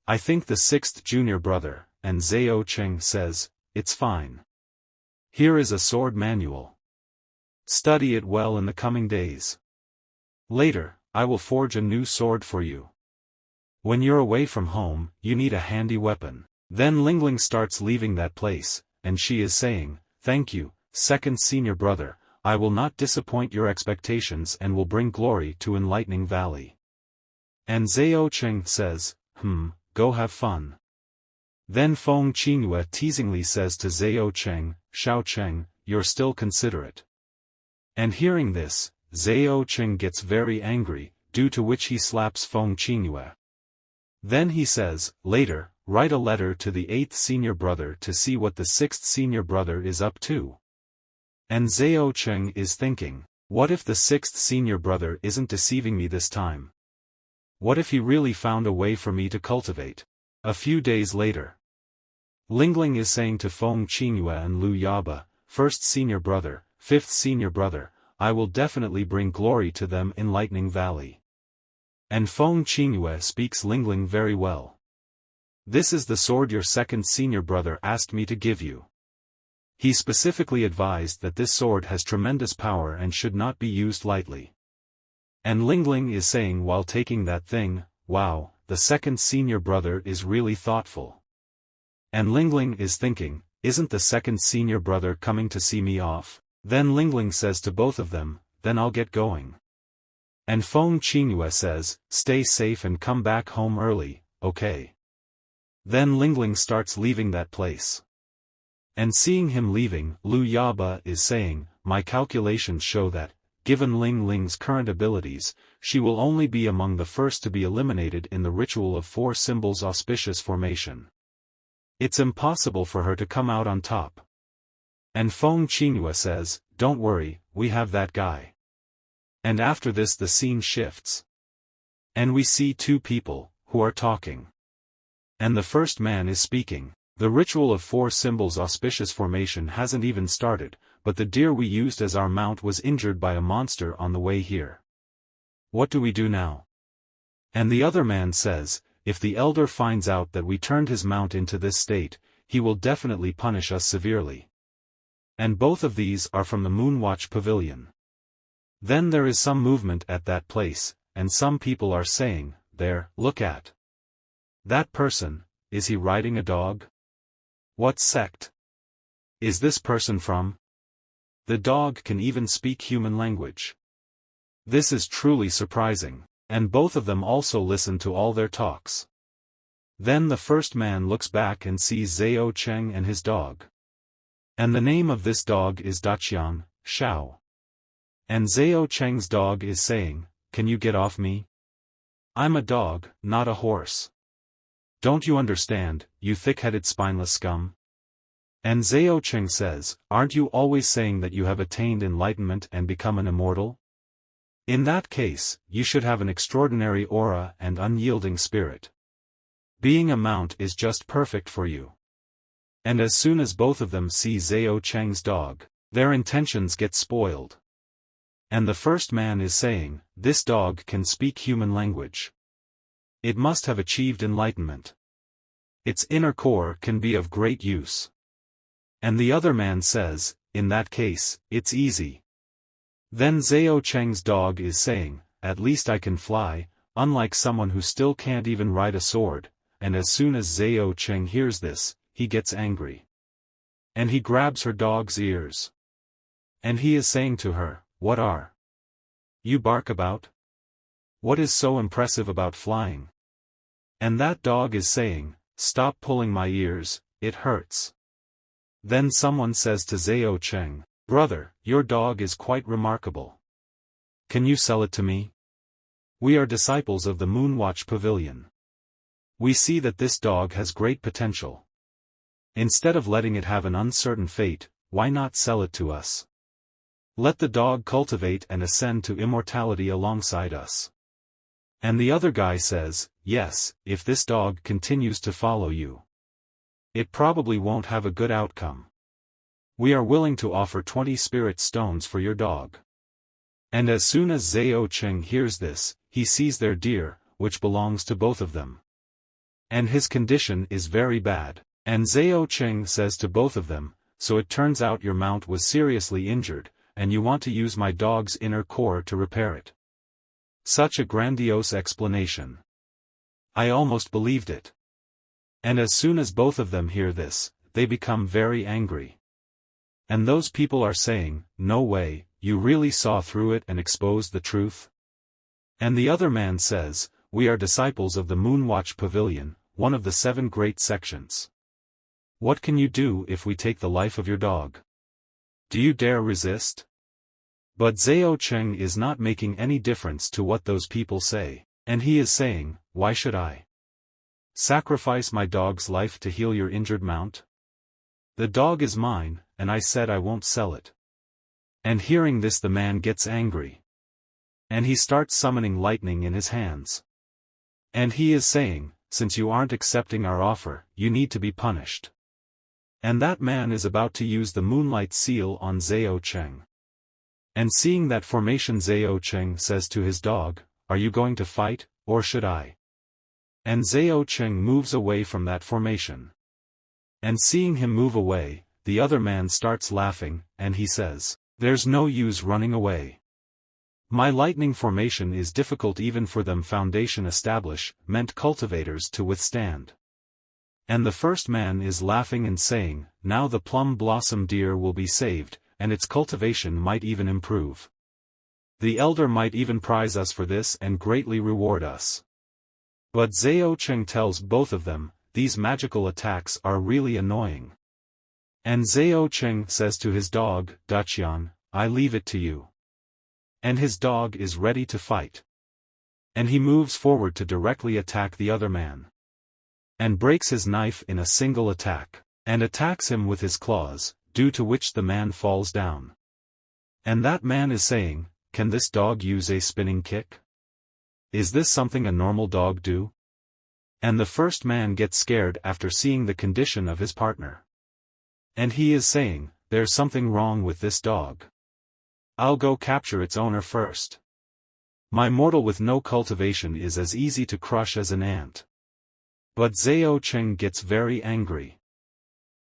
I think the 6th junior brother, and Zhao Cheng says, it's fine. Here is a sword manual. Study it well in the coming days. Later, I will forge a new sword for you. When you're away from home, you need a handy weapon. Then Lingling starts leaving that place, and she is saying, thank you, 2nd senior brother, I will not disappoint your expectations and will bring glory to Enlightening Valley. And Zhao Cheng says, go have fun. Then Feng Qingyue teasingly says to Zhao Cheng, Shao Cheng, you're still considerate. And hearing this, Zhao Cheng gets very angry, due to which he slaps Feng Qingyue. Then he says, later, write a letter to the 8th senior brother to see what the 6th senior brother is up to. And Zhao Cheng is thinking, what if the 6th senior brother isn't deceiving me this time? What if he really found a way for me to cultivate? A few days later, Lingling is saying to Feng Qingyue and Lu Yaba, first senior brother, fifth senior brother, I will definitely bring glory to them in Lightning Valley. And Feng Qingyue speaks Lingling very well. This is the sword your second senior brother asked me to give you. He specifically advised that this sword has tremendous power and should not be used lightly. And Lingling is saying while taking that thing, wow, the second senior brother is really thoughtful. And Lingling is thinking, isn't the second senior brother coming to see me off? Then Lingling says to both of them, then I'll get going. And Feng Qingyue says, stay safe and come back home early, okay? Then Lingling starts leaving that place. And seeing him leaving, Lu Yaba is saying, my calculations show that, given Lingling's current abilities, she will only be among the first to be eliminated in the ritual of four symbols auspicious formation. It's impossible for her to come out on top. And Feng Qingyue says, don't worry, we have that guy. And after this the scene shifts. And we see two people, who are talking. And the first man is speaking. The ritual of four symbols auspicious formation hasn't even started, but the deer we used as our mount was injured by a monster on the way here. What do we do now? And the other man says, if the elder finds out that we turned his mount into this state, he will definitely punish us severely. And both of these are from the Moonwatch Pavilion. Then there is some movement at that place, and some people are saying, there, look at that person, is he riding a dog? What sect is this person from? The dog can even speak human language. This is truly surprising, and both of them also listen to all their talks. Then the first man looks back and sees Zhao Cheng and his dog. And the name of this dog is Daqiang, Shao. And Zhao Cheng's dog is saying, can you get off me? I'm a dog, not a horse. Don't you understand, you thick-headed spineless scum? And Zhao Cheng says, aren't you always saying that you have attained enlightenment and become an immortal? In that case, you should have an extraordinary aura and unyielding spirit. Being a mount is just perfect for you. And as soon as both of them see Zhao Cheng's dog, their intentions get spoiled. And the first man is saying, this dog can speak human language. It must have achieved enlightenment. Its inner core can be of great use. And the other man says, in that case, it's easy. Then Zhao Cheng's dog is saying, at least I can fly, unlike someone who still can't even ride a sword, and as soon as Zhao Cheng hears this, he gets angry. And he grabs her dog's ears. And he is saying to her, what are you bark about? What is so impressive about flying? And that dog is saying, stop pulling my ears, it hurts. Then someone says to Zhao Cheng, brother, your dog is quite remarkable. Can you sell it to me? We are disciples of the Moonwatch Pavilion. We see that this dog has great potential. Instead of letting it have an uncertain fate, why not sell it to us? Let the dog cultivate and ascend to immortality alongside us. And the other guy says, yes, if this dog continues to follow you, it probably won't have a good outcome. We are willing to offer 20 spirit stones for your dog. And as soon as Zhao Cheng hears this, he sees their deer, which belongs to both of them. And his condition is very bad. And Zhao Cheng says to both of them, so it turns out your mount was seriously injured, and you want to use my dog's inner core to repair it. Such a grandiose explanation. I almost believed it. And as soon as both of them hear this, they become very angry. And those people are saying, no way, you really saw through it and exposed the truth? And the other man says, we are disciples of the Moonwatch Pavilion, one of the 7 great sections. What can you do if we take the life of your dog? Do you dare resist? But Zhao Cheng is not making any difference to what those people say, and he is saying, why should I sacrifice my dog's life to heal your injured mount? The dog is mine, and I said I won't sell it. And hearing this the man gets angry. And he starts summoning lightning in his hands. And he is saying, since you aren't accepting our offer, you need to be punished. And that man is about to use the moonlight seal on Zhao Cheng. And seeing that formation, Zhao Cheng says to his dog, "Are you going to fight, or should I?" And Zhao Cheng moves away from that formation. And seeing him move away, the other man starts laughing, and he says, "There's no use running away. My lightning formation is difficult even for them foundation meant cultivators to withstand." And the first man is laughing and saying, "Now the plum blossom deer will be saved, and its cultivation might even improve. The elder might even prize us for this and greatly reward us." But Zhao Cheng tells both of them, these magical attacks are really annoying. And Zhao Cheng says to his dog, "Duqian, I leave it to you." And his dog is ready to fight. And he moves forward to directly attack the other man. And breaks his knife in a single attack, and attacks him with his claws, due to which the man falls down. And that man is saying, "Can this dog use a spinning kick? Is this something a normal dog do?" And the first man gets scared after seeing the condition of his partner. And he is saying, "There's something wrong with this dog. I'll go capture its owner first. My mortal with no cultivation is as easy to crush as an ant." But Zhao Cheng gets very angry.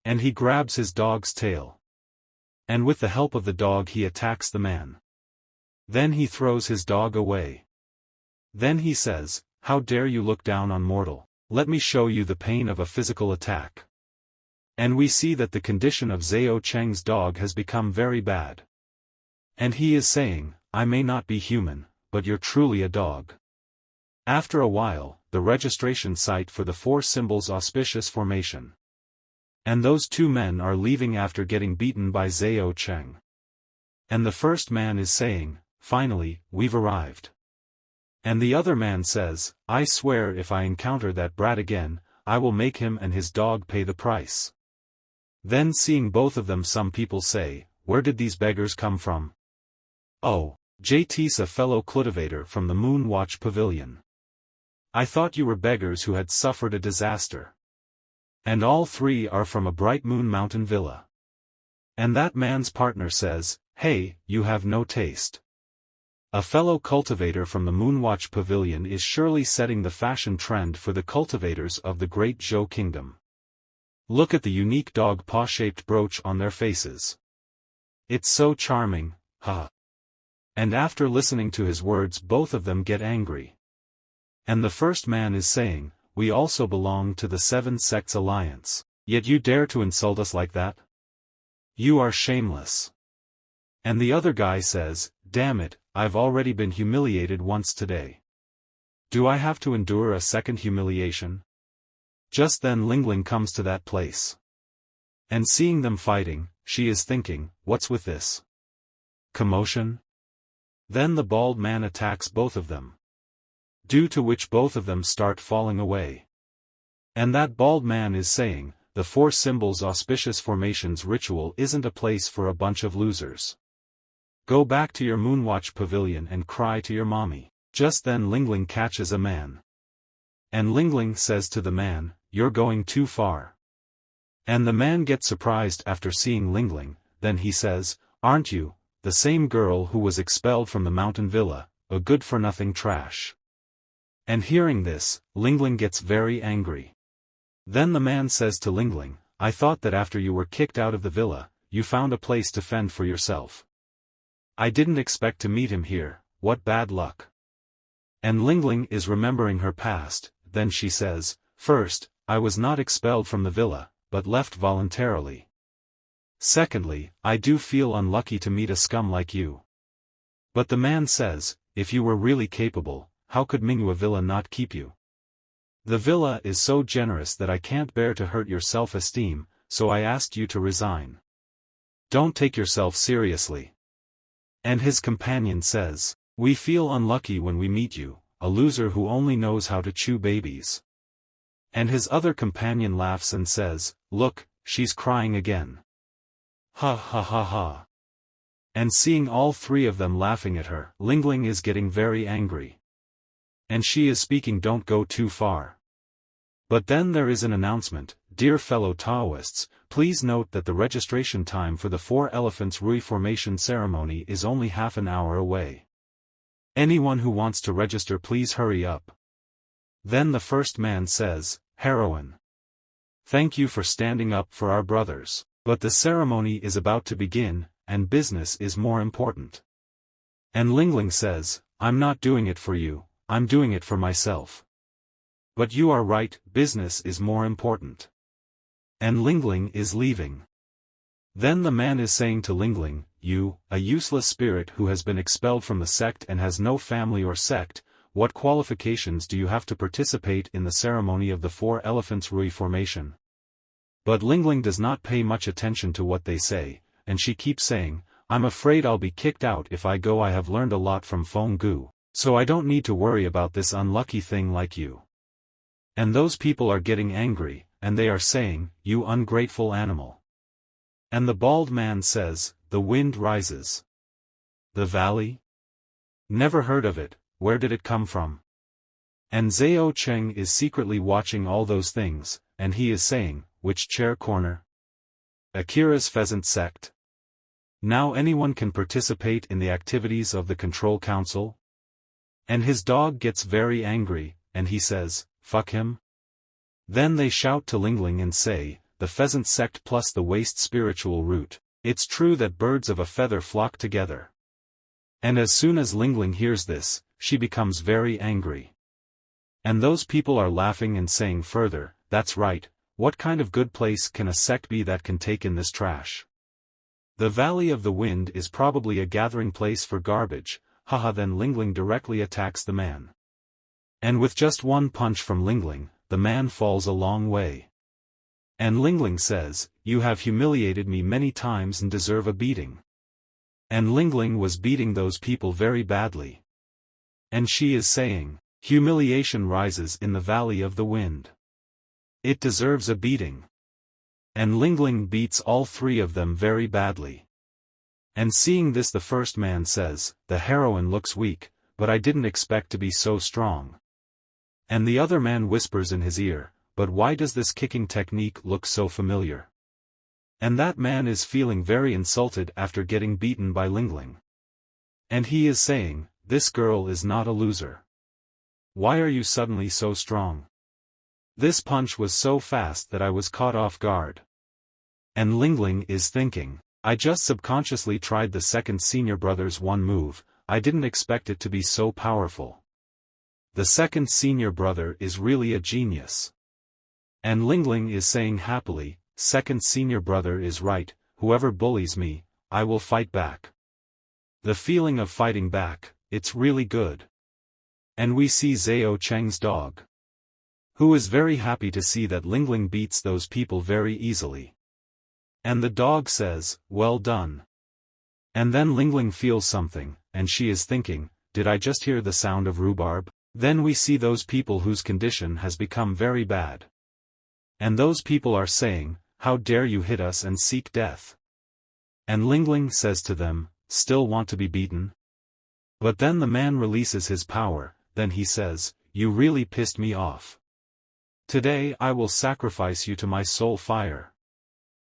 And he grabs his dog's tail. And with the help of the dog he attacks the man. Then he throws his dog away. Then he says, "How dare you look down on mortal? Let me show you the pain of a physical attack." And we see that the condition of Zhao Cheng's dog has become very bad. And he is saying, "I may not be human, but you're truly a dog." After a while, the registration site for the 4 symbols auspicious formation. And those 2 men are leaving after getting beaten by Zhao Cheng. And the first man is saying, "Finally, we've arrived." And the other man says, "I swear if I encounter that brat again, I will make him and his dog pay the price." Then seeing both of them, some people say, "Where did these beggars come from?" "Oh, JT's a fellow cultivator from the Moonwatch Pavilion. I thought you were beggars who had suffered a disaster. And all 3 are from a bright moon mountain villa." And that man's partner says, "Hey, you have no taste. A fellow cultivator from the Moonwatch Pavilion is surely setting the fashion trend for the cultivators of the Great Zhou Kingdom. Look at the unique dog paw-shaped brooch on their faces. It's so charming, huh?" And after listening to his words, both of them get angry. And the first man is saying, "We also belong to the 7 Sects Alliance, yet you dare to insult us like that? You are shameless." And the other guy says, "Damn it, I've already been humiliated once today. Do I have to endure a second humiliation?" Just then Lingling comes to that place. And seeing them fighting, she is thinking, "What's with this commotion?" Then the bald man attacks both of them. Due to which both of them start falling away. And that bald man is saying, "The 4 symbols auspicious formations ritual isn't a place for a bunch of losers. Go back to your Moonwatch Pavilion and cry to your mommy." Just then Lingling catches a man. And Lingling says to the man, "You're going too far." And the man gets surprised after seeing Lingling, then he says, "Aren't you the same girl who was expelled from the mountain villa, a good-for-nothing trash?" And hearing this, Lingling gets very angry. Then the man says to Lingling, "I thought that after you were kicked out of the villa, you found a place to fend for yourself. I didn't expect to meet him here, what bad luck." And Lingling is remembering her past, then she says, "First, I was not expelled from the villa, but left voluntarily. Secondly, I do feel unlucky to meet a scum like you." But the man says, "If you were really capable, how could Manhua Villa not keep you? The villa is so generous that I can't bear to hurt your self-esteem, so I asked you to resign. Don't take yourself seriously." And his companion says, "We feel unlucky when we meet you, a loser who only knows how to chew babies." And his other companion laughs and says, "Look, she's crying again. Ha ha ha ha." And seeing all 3 of them laughing at her, Lingling is getting very angry. And she is speaking, "Don't go too far. But then there is an announcement: dear fellow Taoists, please note that the registration time for the Four Elephants Reformation ceremony is only half an hour away. Anyone who wants to register, please hurry up. Then the first man says, Heroine, thank you for standing up for our brothers, but the ceremony is about to begin, and business is more important. And Lingling says, I'm not doing it for you, I'm doing it for myself. But you are right, business is more important. And Lingling is leaving. Then the man is saying to Lingling, you, a useless spirit who has been expelled from the sect and has no family or sect, what qualifications do you have to participate in the ceremony of the Four Elephants Reformation? But Lingling does not pay much attention to what they say, and she keeps saying, I'm afraid I'll be kicked out if I go. I have learned a lot from Feng Gu, so I don't need to worry about this unlucky thing like you. And those people are getting angry, and they are saying, you ungrateful animal. And the bald man says, the wind rises. The valley? Never heard of it, where did it come from? And Zhao Cheng is secretly watching all those things, and he is saying, which chair corner? Akira's pheasant sect. Now anyone can participate in the activities of the Control Council? And his dog gets very angry, and he says, fuck him? Then they shout to Lingling and say, the pheasant sect plus the waste spiritual root, it's true that birds of a feather flock together. And as soon as Lingling hears this, she becomes very angry. And those people are laughing and saying further, that's right, what kind of good place can a sect be that can take in this trash? The Valley of the Wind is probably a gathering place for garbage, haha. Then Lingling directly attacks the man. And with just one punch from Lingling, the man falls a long way. And Lingling says, you have humiliated me many times and deserve a beating. And Lingling was beating those people very badly. And she is saying, humiliation rises in the Valley of the Wind. It deserves a beating. And Lingling beats all three of them very badly. And seeing this, the first man says, the heroine looks weak, but I didn't expect to be so strong. And the other man whispers in his ear, but why does this kicking technique look so familiar? And that man is feeling very insulted after getting beaten by Lingling. And he is saying, this girl is not a loser. Why are you suddenly so strong? This punch was so fast that I was caught off guard. And Lingling is thinking, I just subconsciously tried the second senior brother's one move, I didn't expect it to be so powerful. The second senior brother is really a genius. And Lingling is saying happily, second senior brother is right, whoever bullies me, I will fight back. The feeling of fighting back, it's really good. And we see Zhao Cheng's dog, who is very happy to see that Lingling beats those people very easily. And the dog says, well done. And then Lingling feels something, and she is thinking, did I just hear the sound of rhubarb? Then we see those people whose condition has become very bad. And those people are saying, how dare you hit us and seek death? And Lingling says to them, still want to be beaten? But then the man releases his power, then he says, you really pissed me off. Today I will sacrifice you to my soul fire.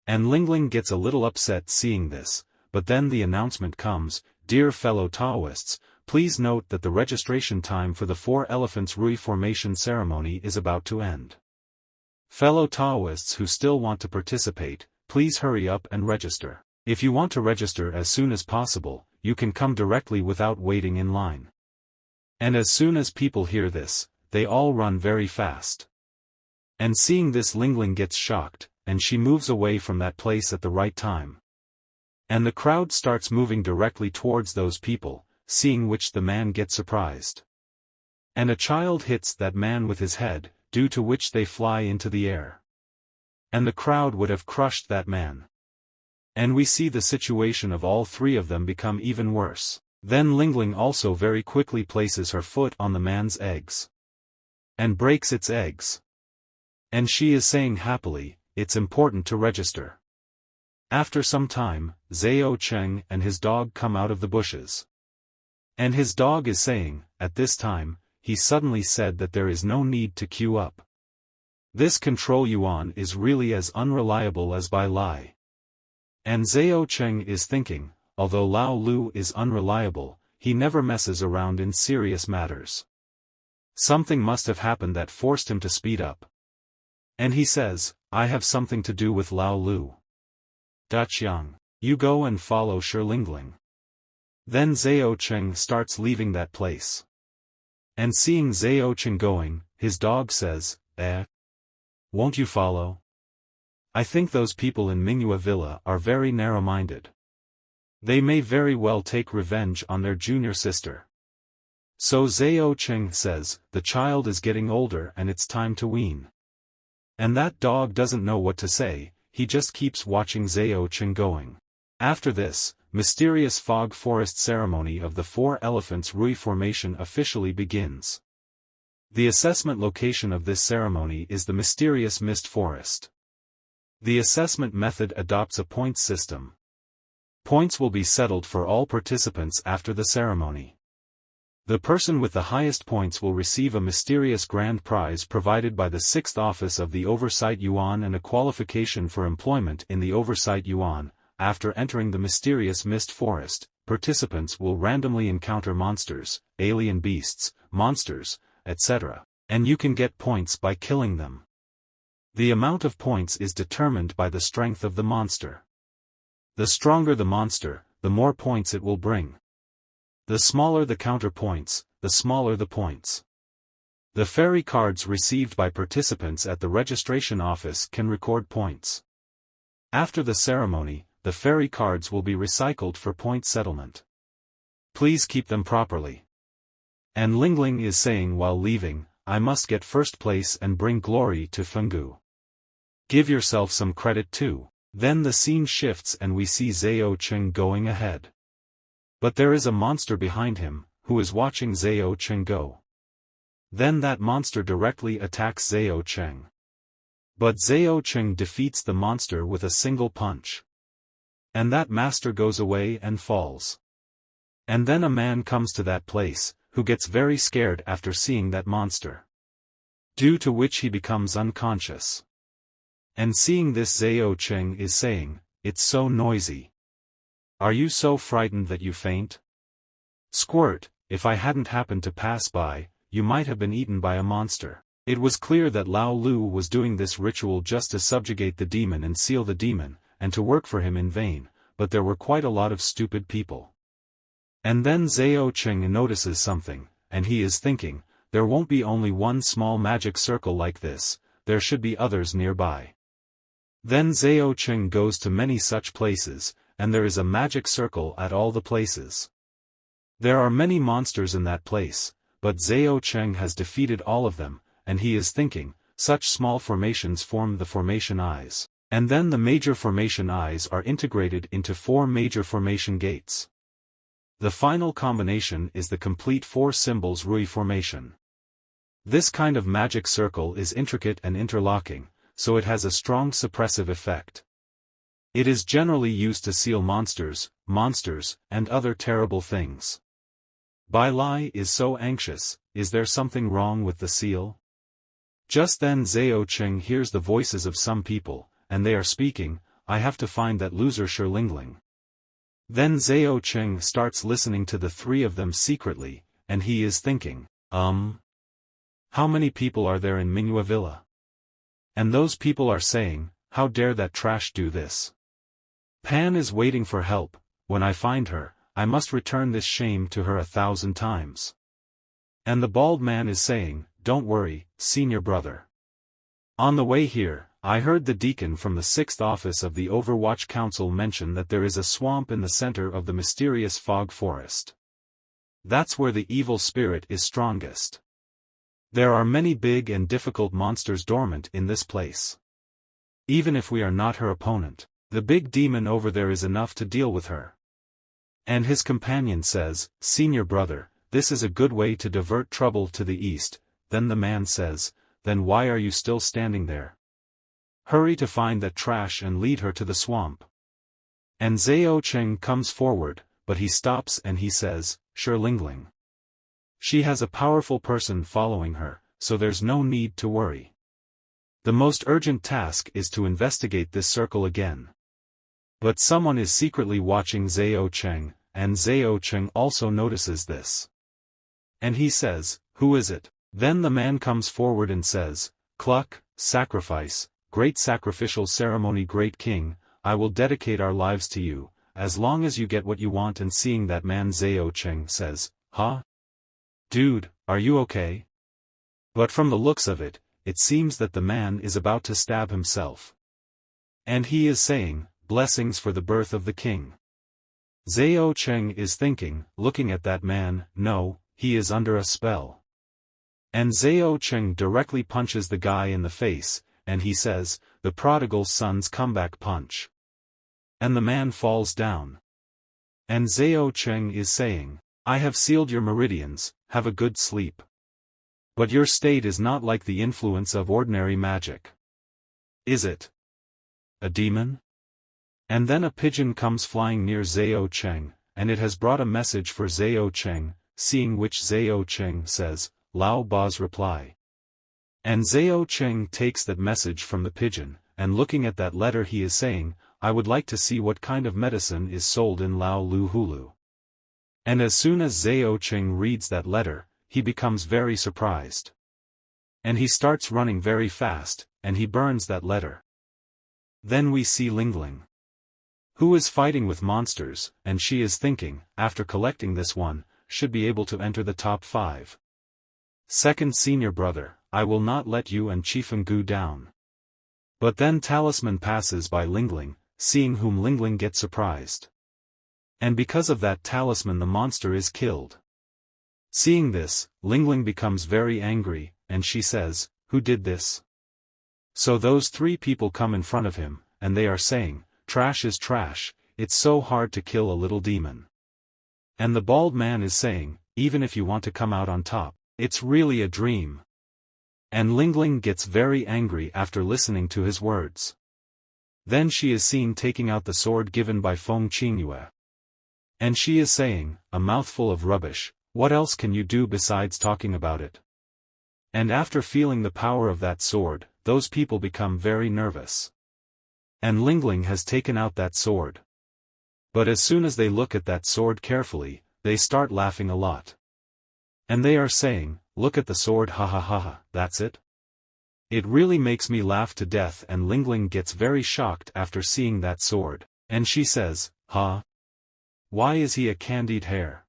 And Lingling gets a little upset seeing this, but then the announcement comes, dear fellow Taoists, please note that the registration time for the Four Elephants Reformation ceremony is about to end. Fellow Taoists who still want to participate, please hurry up and register. If you want to register as soon as possible, you can come directly without waiting in line. And as soon as people hear this, they all run very fast. And seeing this, Lingling gets shocked, and she moves away from that place at the right time. And the crowd starts moving directly towards those people, seeing which the man gets surprised. And a child hits that man with his head, due to which they fly into the air. And the crowd would have crushed that man. And we see the situation of all three of them become even worse. Then Lingling also very quickly places her foot on the man's eggs. And breaks its eggs. And she is saying happily, it's important to register. After some time, Zhao Cheng and his dog come out of the bushes. And his dog is saying, at this time, he suddenly said that there is no need to queue up. This control yuan is really as unreliable as Bai Lai. And Zhao Cheng is thinking, although Lao Lu is unreliable, he never messes around in serious matters. Something must have happened that forced him to speed up. And he says, I have something to do with Lao Lu. Daqiang, you go and follow Shilingling. Then Zhao Cheng starts leaving that place. And seeing Zhao Cheng going, his dog says, won't you follow? I think those people in Manhua Villa are very narrow-minded. They may very well take revenge on their junior sister. So Zhao Cheng says, the child is getting older and it's time to wean. And that dog doesn't know what to say, he just keeps watching Zhao Cheng going. After this, mysterious fog forest ceremony of the Four Elephants Rui formation officially begins. The assessment location of this ceremony is the mysterious mist forest. The assessment method adopts a points system. Points will be settled for all participants after the ceremony. The person with the highest points will receive a mysterious grand prize provided by the 6th office of the Oversight Yuan and a qualification for employment in the Oversight Yuan. After entering the mysterious mist forest, participants will randomly encounter monsters, alien beasts, monsters, etc., and you can get points by killing them. The amount of points is determined by the strength of the monster. The stronger the monster, the more points it will bring. The smaller the counterpoints, the smaller the points. The fairy cards received by participants at the registration office can record points. After the ceremony, the fairy cards will be recycled for point settlement. Please keep them properly. And Lingling is saying while leaving, I must get first place and bring glory to Fenggu. Give yourself some credit too. Then the scene shifts and we see Zhao Cheng going ahead. But there is a monster behind him, who is watching Zhao Cheng go. Then that monster directly attacks Zhao Cheng. But Zhao Cheng defeats the monster with a single punch. And that master goes away and falls. And then a man comes to that place, who gets very scared after seeing that monster. Due to which he becomes unconscious. And seeing this Zhao Cheng is saying, it's so noisy. Are you so frightened that you faint? Squirt, if I hadn't happened to pass by, you might have been eaten by a monster. It was clear that Lao Lu was doing this ritual just to subjugate the demon and seal the demon, and to work for him in vain, but there were quite a lot of stupid people. And then Zhao Cheng notices something, and he is thinking, there won't be only one small magic circle like this, there should be others nearby. Then Zhao Cheng goes to many such places, and there is a magic circle at all the places. There are many monsters in that place, but Zhao Cheng has defeated all of them, and he is thinking, such small formations form the formation eyes, and then the major formation eyes are integrated into 4 major formation gates. The final combination is the complete 4 symbols Rui formation. This kind of magic circle is intricate and interlocking, so it has a strong suppressive effect. It is generally used to seal monsters, and other terrible things. Bai Lai is so anxious, is there something wrong with the seal? Just then Zhao Cheng hears the voices of some people, and they are speaking, I have to find that loser Shilingling. Then Zhao Cheng starts listening to the 3 of them secretly, and he is thinking, how many people are there in Manhua Villa? And those people are saying, how dare that trash do this? Pan is waiting for help, when I find her, I must return this shame to her 1,000 times. And the bald man is saying, don't worry, senior brother. On the way here, I heard the deacon from the 6th office of the Overwatch Council mention that there is a swamp in the center of the mysterious fog forest. That's where the evil spirit is strongest. There are many big and difficult monsters dormant in this place. Even if we are not her opponent, the big demon over there is enough to deal with her. And his companion says, senior brother, this is a good way to divert trouble to the east. Then the man says, then why are you still standing there? Hurry to find that trash and lead her to the swamp. And Zhao Cheng comes forward, but he stops and he says, Shilingling. She has a powerful person following her, so there's no need to worry. The most urgent task is to investigate this circle again. But someone is secretly watching Zhao Cheng, and Zhao Cheng also notices this. And he says, "Who is it?" Then the man comes forward and says, "Cluck, sacrifice, great sacrificial ceremony, great king, I will dedicate our lives to you, as long as you get what you want." And seeing that man, Zhao Cheng says, "Huh? Dude, are you okay?" But from the looks of it, it seems that the man is about to stab himself. And he is saying, "Blessings for the birth of the king." Zhao Cheng is thinking, looking at that man, no, he is under a spell. And Zhao Cheng directly punches the guy in the face, and he says, "The prodigal son's comeback punch." And the man falls down. And Zhao Cheng is saying, "I have sealed your meridians, have a good sleep. But your state is not like the influence of ordinary magic. Is it a demon?" And then a pigeon comes flying near Zhao Cheng, and it has brought a message for Zhao Cheng, seeing which Zhao Cheng says, "Lao Ba's reply." And Zhao Cheng takes that message from the pigeon, and looking at that letter he is saying, "I would like to see what kind of medicine is sold in Lao Lu Hulu." And as soon as Zhao Cheng reads that letter, he becomes very surprised. And he starts running very fast, and he burns that letter. Then we see Lingling, who is fighting with monsters, and she is thinking, after collecting this one, should be able to enter the top 5. Second senior brother, I will not let you and Chifungu down. But then Talisman passes by Lingling, seeing whom Lingling gets surprised. And because of that talisman the monster is killed. Seeing this, Lingling becomes very angry, and she says, "Who did this?" So those 3 people come in front of him, and they are saying, "Trash is trash, it's so hard to kill a little demon." And the bald man is saying, "Even if you want to come out on top, it's really a dream." And Lingling gets very angry after listening to his words. Then she is seen taking out the sword given by Feng Qingyue. And she is saying, "A mouthful of rubbish, what else can you do besides talking about it?" And after feeling the power of that sword, those people become very nervous. And Lingling has taken out that sword. But as soon as they look at that sword carefully, they start laughing a lot. And they are saying, "Look at the sword, ha ha ha ha, that's it? It really makes me laugh to death." And Lingling gets very shocked after seeing that sword, and she says, "Huh? Why is he a candied hair?"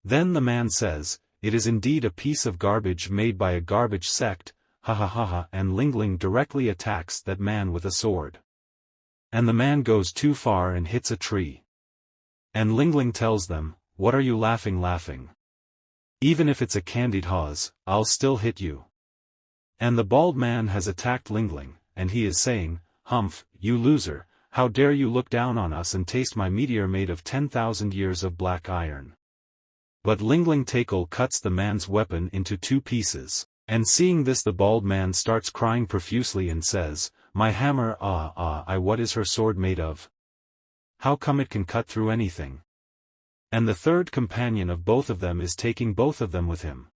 Then the man says, "It is indeed a piece of garbage made by a garbage sect, ha ha ha ha," and Lingling directly attacks that man with a sword. And the man goes too far and hits a tree. And Lingling tells them, "What are you laughing? Even if it's a candied hawse, I'll still hit you." And the bald man has attacked Lingling, and he is saying, "Humph, you loser, how dare you look down on us and taste my meteor made of 10,000 years of black iron." But Lingling Takel cuts the man's weapon into 2 pieces, and seeing this the bald man starts crying profusely and says, "My hammer, what is her sword made of? How come it can cut through anything?" And the third companion of both of them is taking both of them with him.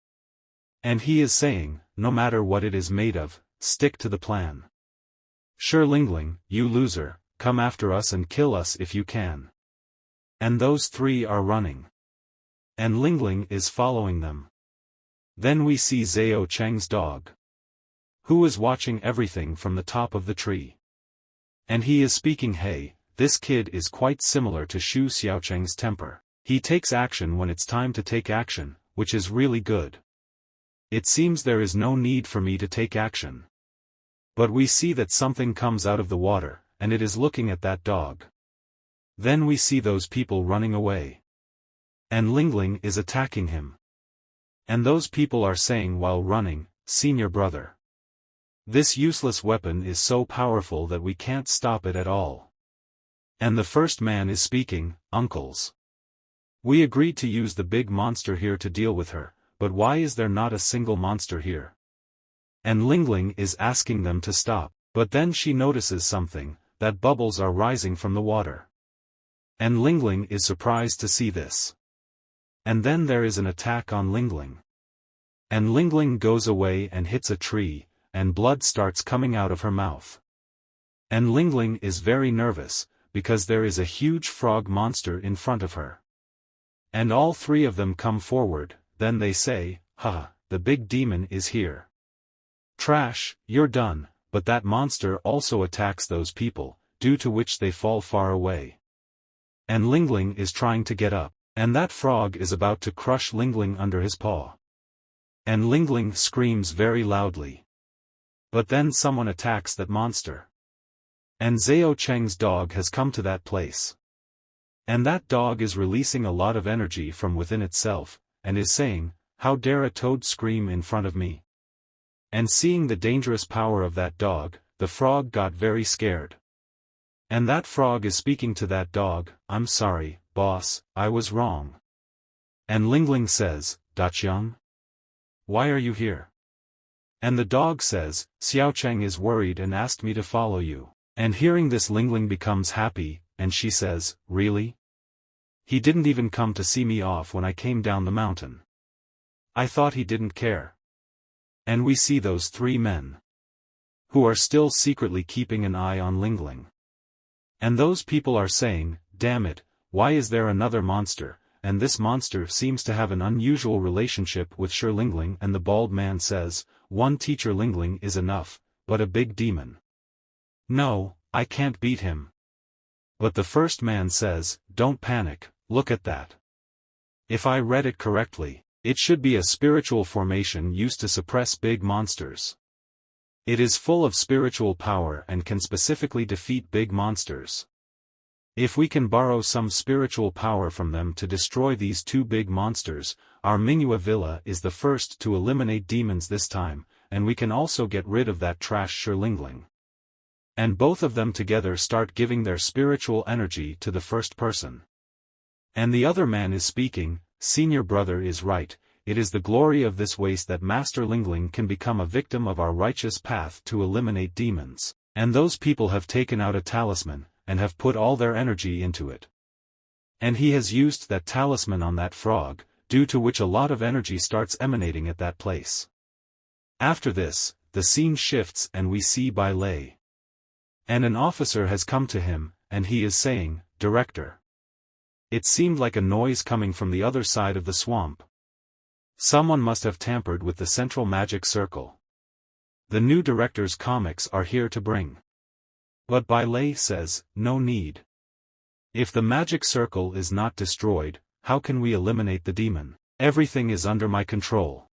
And he is saying, "No matter what it is made of, stick to the plan. Sure Lingling, you loser, come after us and kill us if you can." And those 3 are running. And Lingling is following them. Then we see Zhao Cheng's dog, who is watching everything from the top of the tree. And he is speaking, "Hey, this kid is quite similar to Shu Xiaocheng's temper. He takes action when it's time to take action, which is really good. It seems there is no need for me to take action." But we see that something comes out of the water, and it is looking at that dog. Then we see those people running away. And Lingling is attacking him. And those people are saying while running, "Senior brother, this useless weapon is so powerful that we can't stop it at all." And the first man is speaking, "Uncles, we agreed to use the big monster here to deal with her, but why is there not a single monster here?" And Lingling is asking them to stop, but then she notices something, that bubbles are rising from the water. And Lingling is surprised to see this. And then there is an attack on Lingling. And Lingling goes away and hits a tree, and blood starts coming out of her mouth. And Lingling is very nervous, because there is a huge frog monster in front of her. And all three of them come forward, then they say, "Ha, the big demon is here. Trash, you're done," but that monster also attacks those people, due to which they fall far away. And Lingling is trying to get up, and that frog is about to crush Lingling under his paw. And Lingling screams very loudly. But then someone attacks that monster. And Zhao Cheng's dog has come to that place. And that dog is releasing a lot of energy from within itself, and is saying, "How dare a toad scream in front of me?" And seeing the dangerous power of that dog, the frog got very scared. And that frog is speaking to that dog, "I'm sorry, boss, I was wrong." And Lingling says, "Daqiang? Why are you here?" And the dog says, "Xiao Cheng is worried and asked me to follow you." And hearing this, Lingling becomes happy, and she says, "Really? He didn't even come to see me off when I came down the mountain. I thought he didn't care." And we see those three men, who are still secretly keeping an eye on Lingling. And those people are saying, "Damn it, why is there another monster?" And this monster seems to have an unusual relationship with Shi Lingling, and the bald man says, "One teacher Lingling is enough, but a big demon. No, I can't beat him." But the first man says, "Don't panic, look at that. If I read it correctly, it should be a spiritual formation used to suppress big monsters. It is full of spiritual power and can specifically defeat big monsters. If we can borrow some spiritual power from them to destroy these two big monsters, our Manhua villa is the first to eliminate demons this time, and we can also get rid of that trash Shi Lingling." And both of them together start giving their spiritual energy to the first person. And the other man is speaking, "Senior brother is right, it is the glory of this waste that Master Lingling can become a victim of our righteous path to eliminate demons." And those people have taken out a talisman, and have put all their energy into it. And he has used that talisman on that frog, due to which a lot of energy starts emanating at that place. After this, the scene shifts and we see Bai Lei. And an officer has come to him, and he is saying, "Director. It seemed like a noise coming from the other side of the swamp. Someone must have tampered with the central magic circle. The new director's comics are here to bring." But Bai Lei says, "No need. If the magic circle is not destroyed, how can we eliminate the demon? Everything is under my control."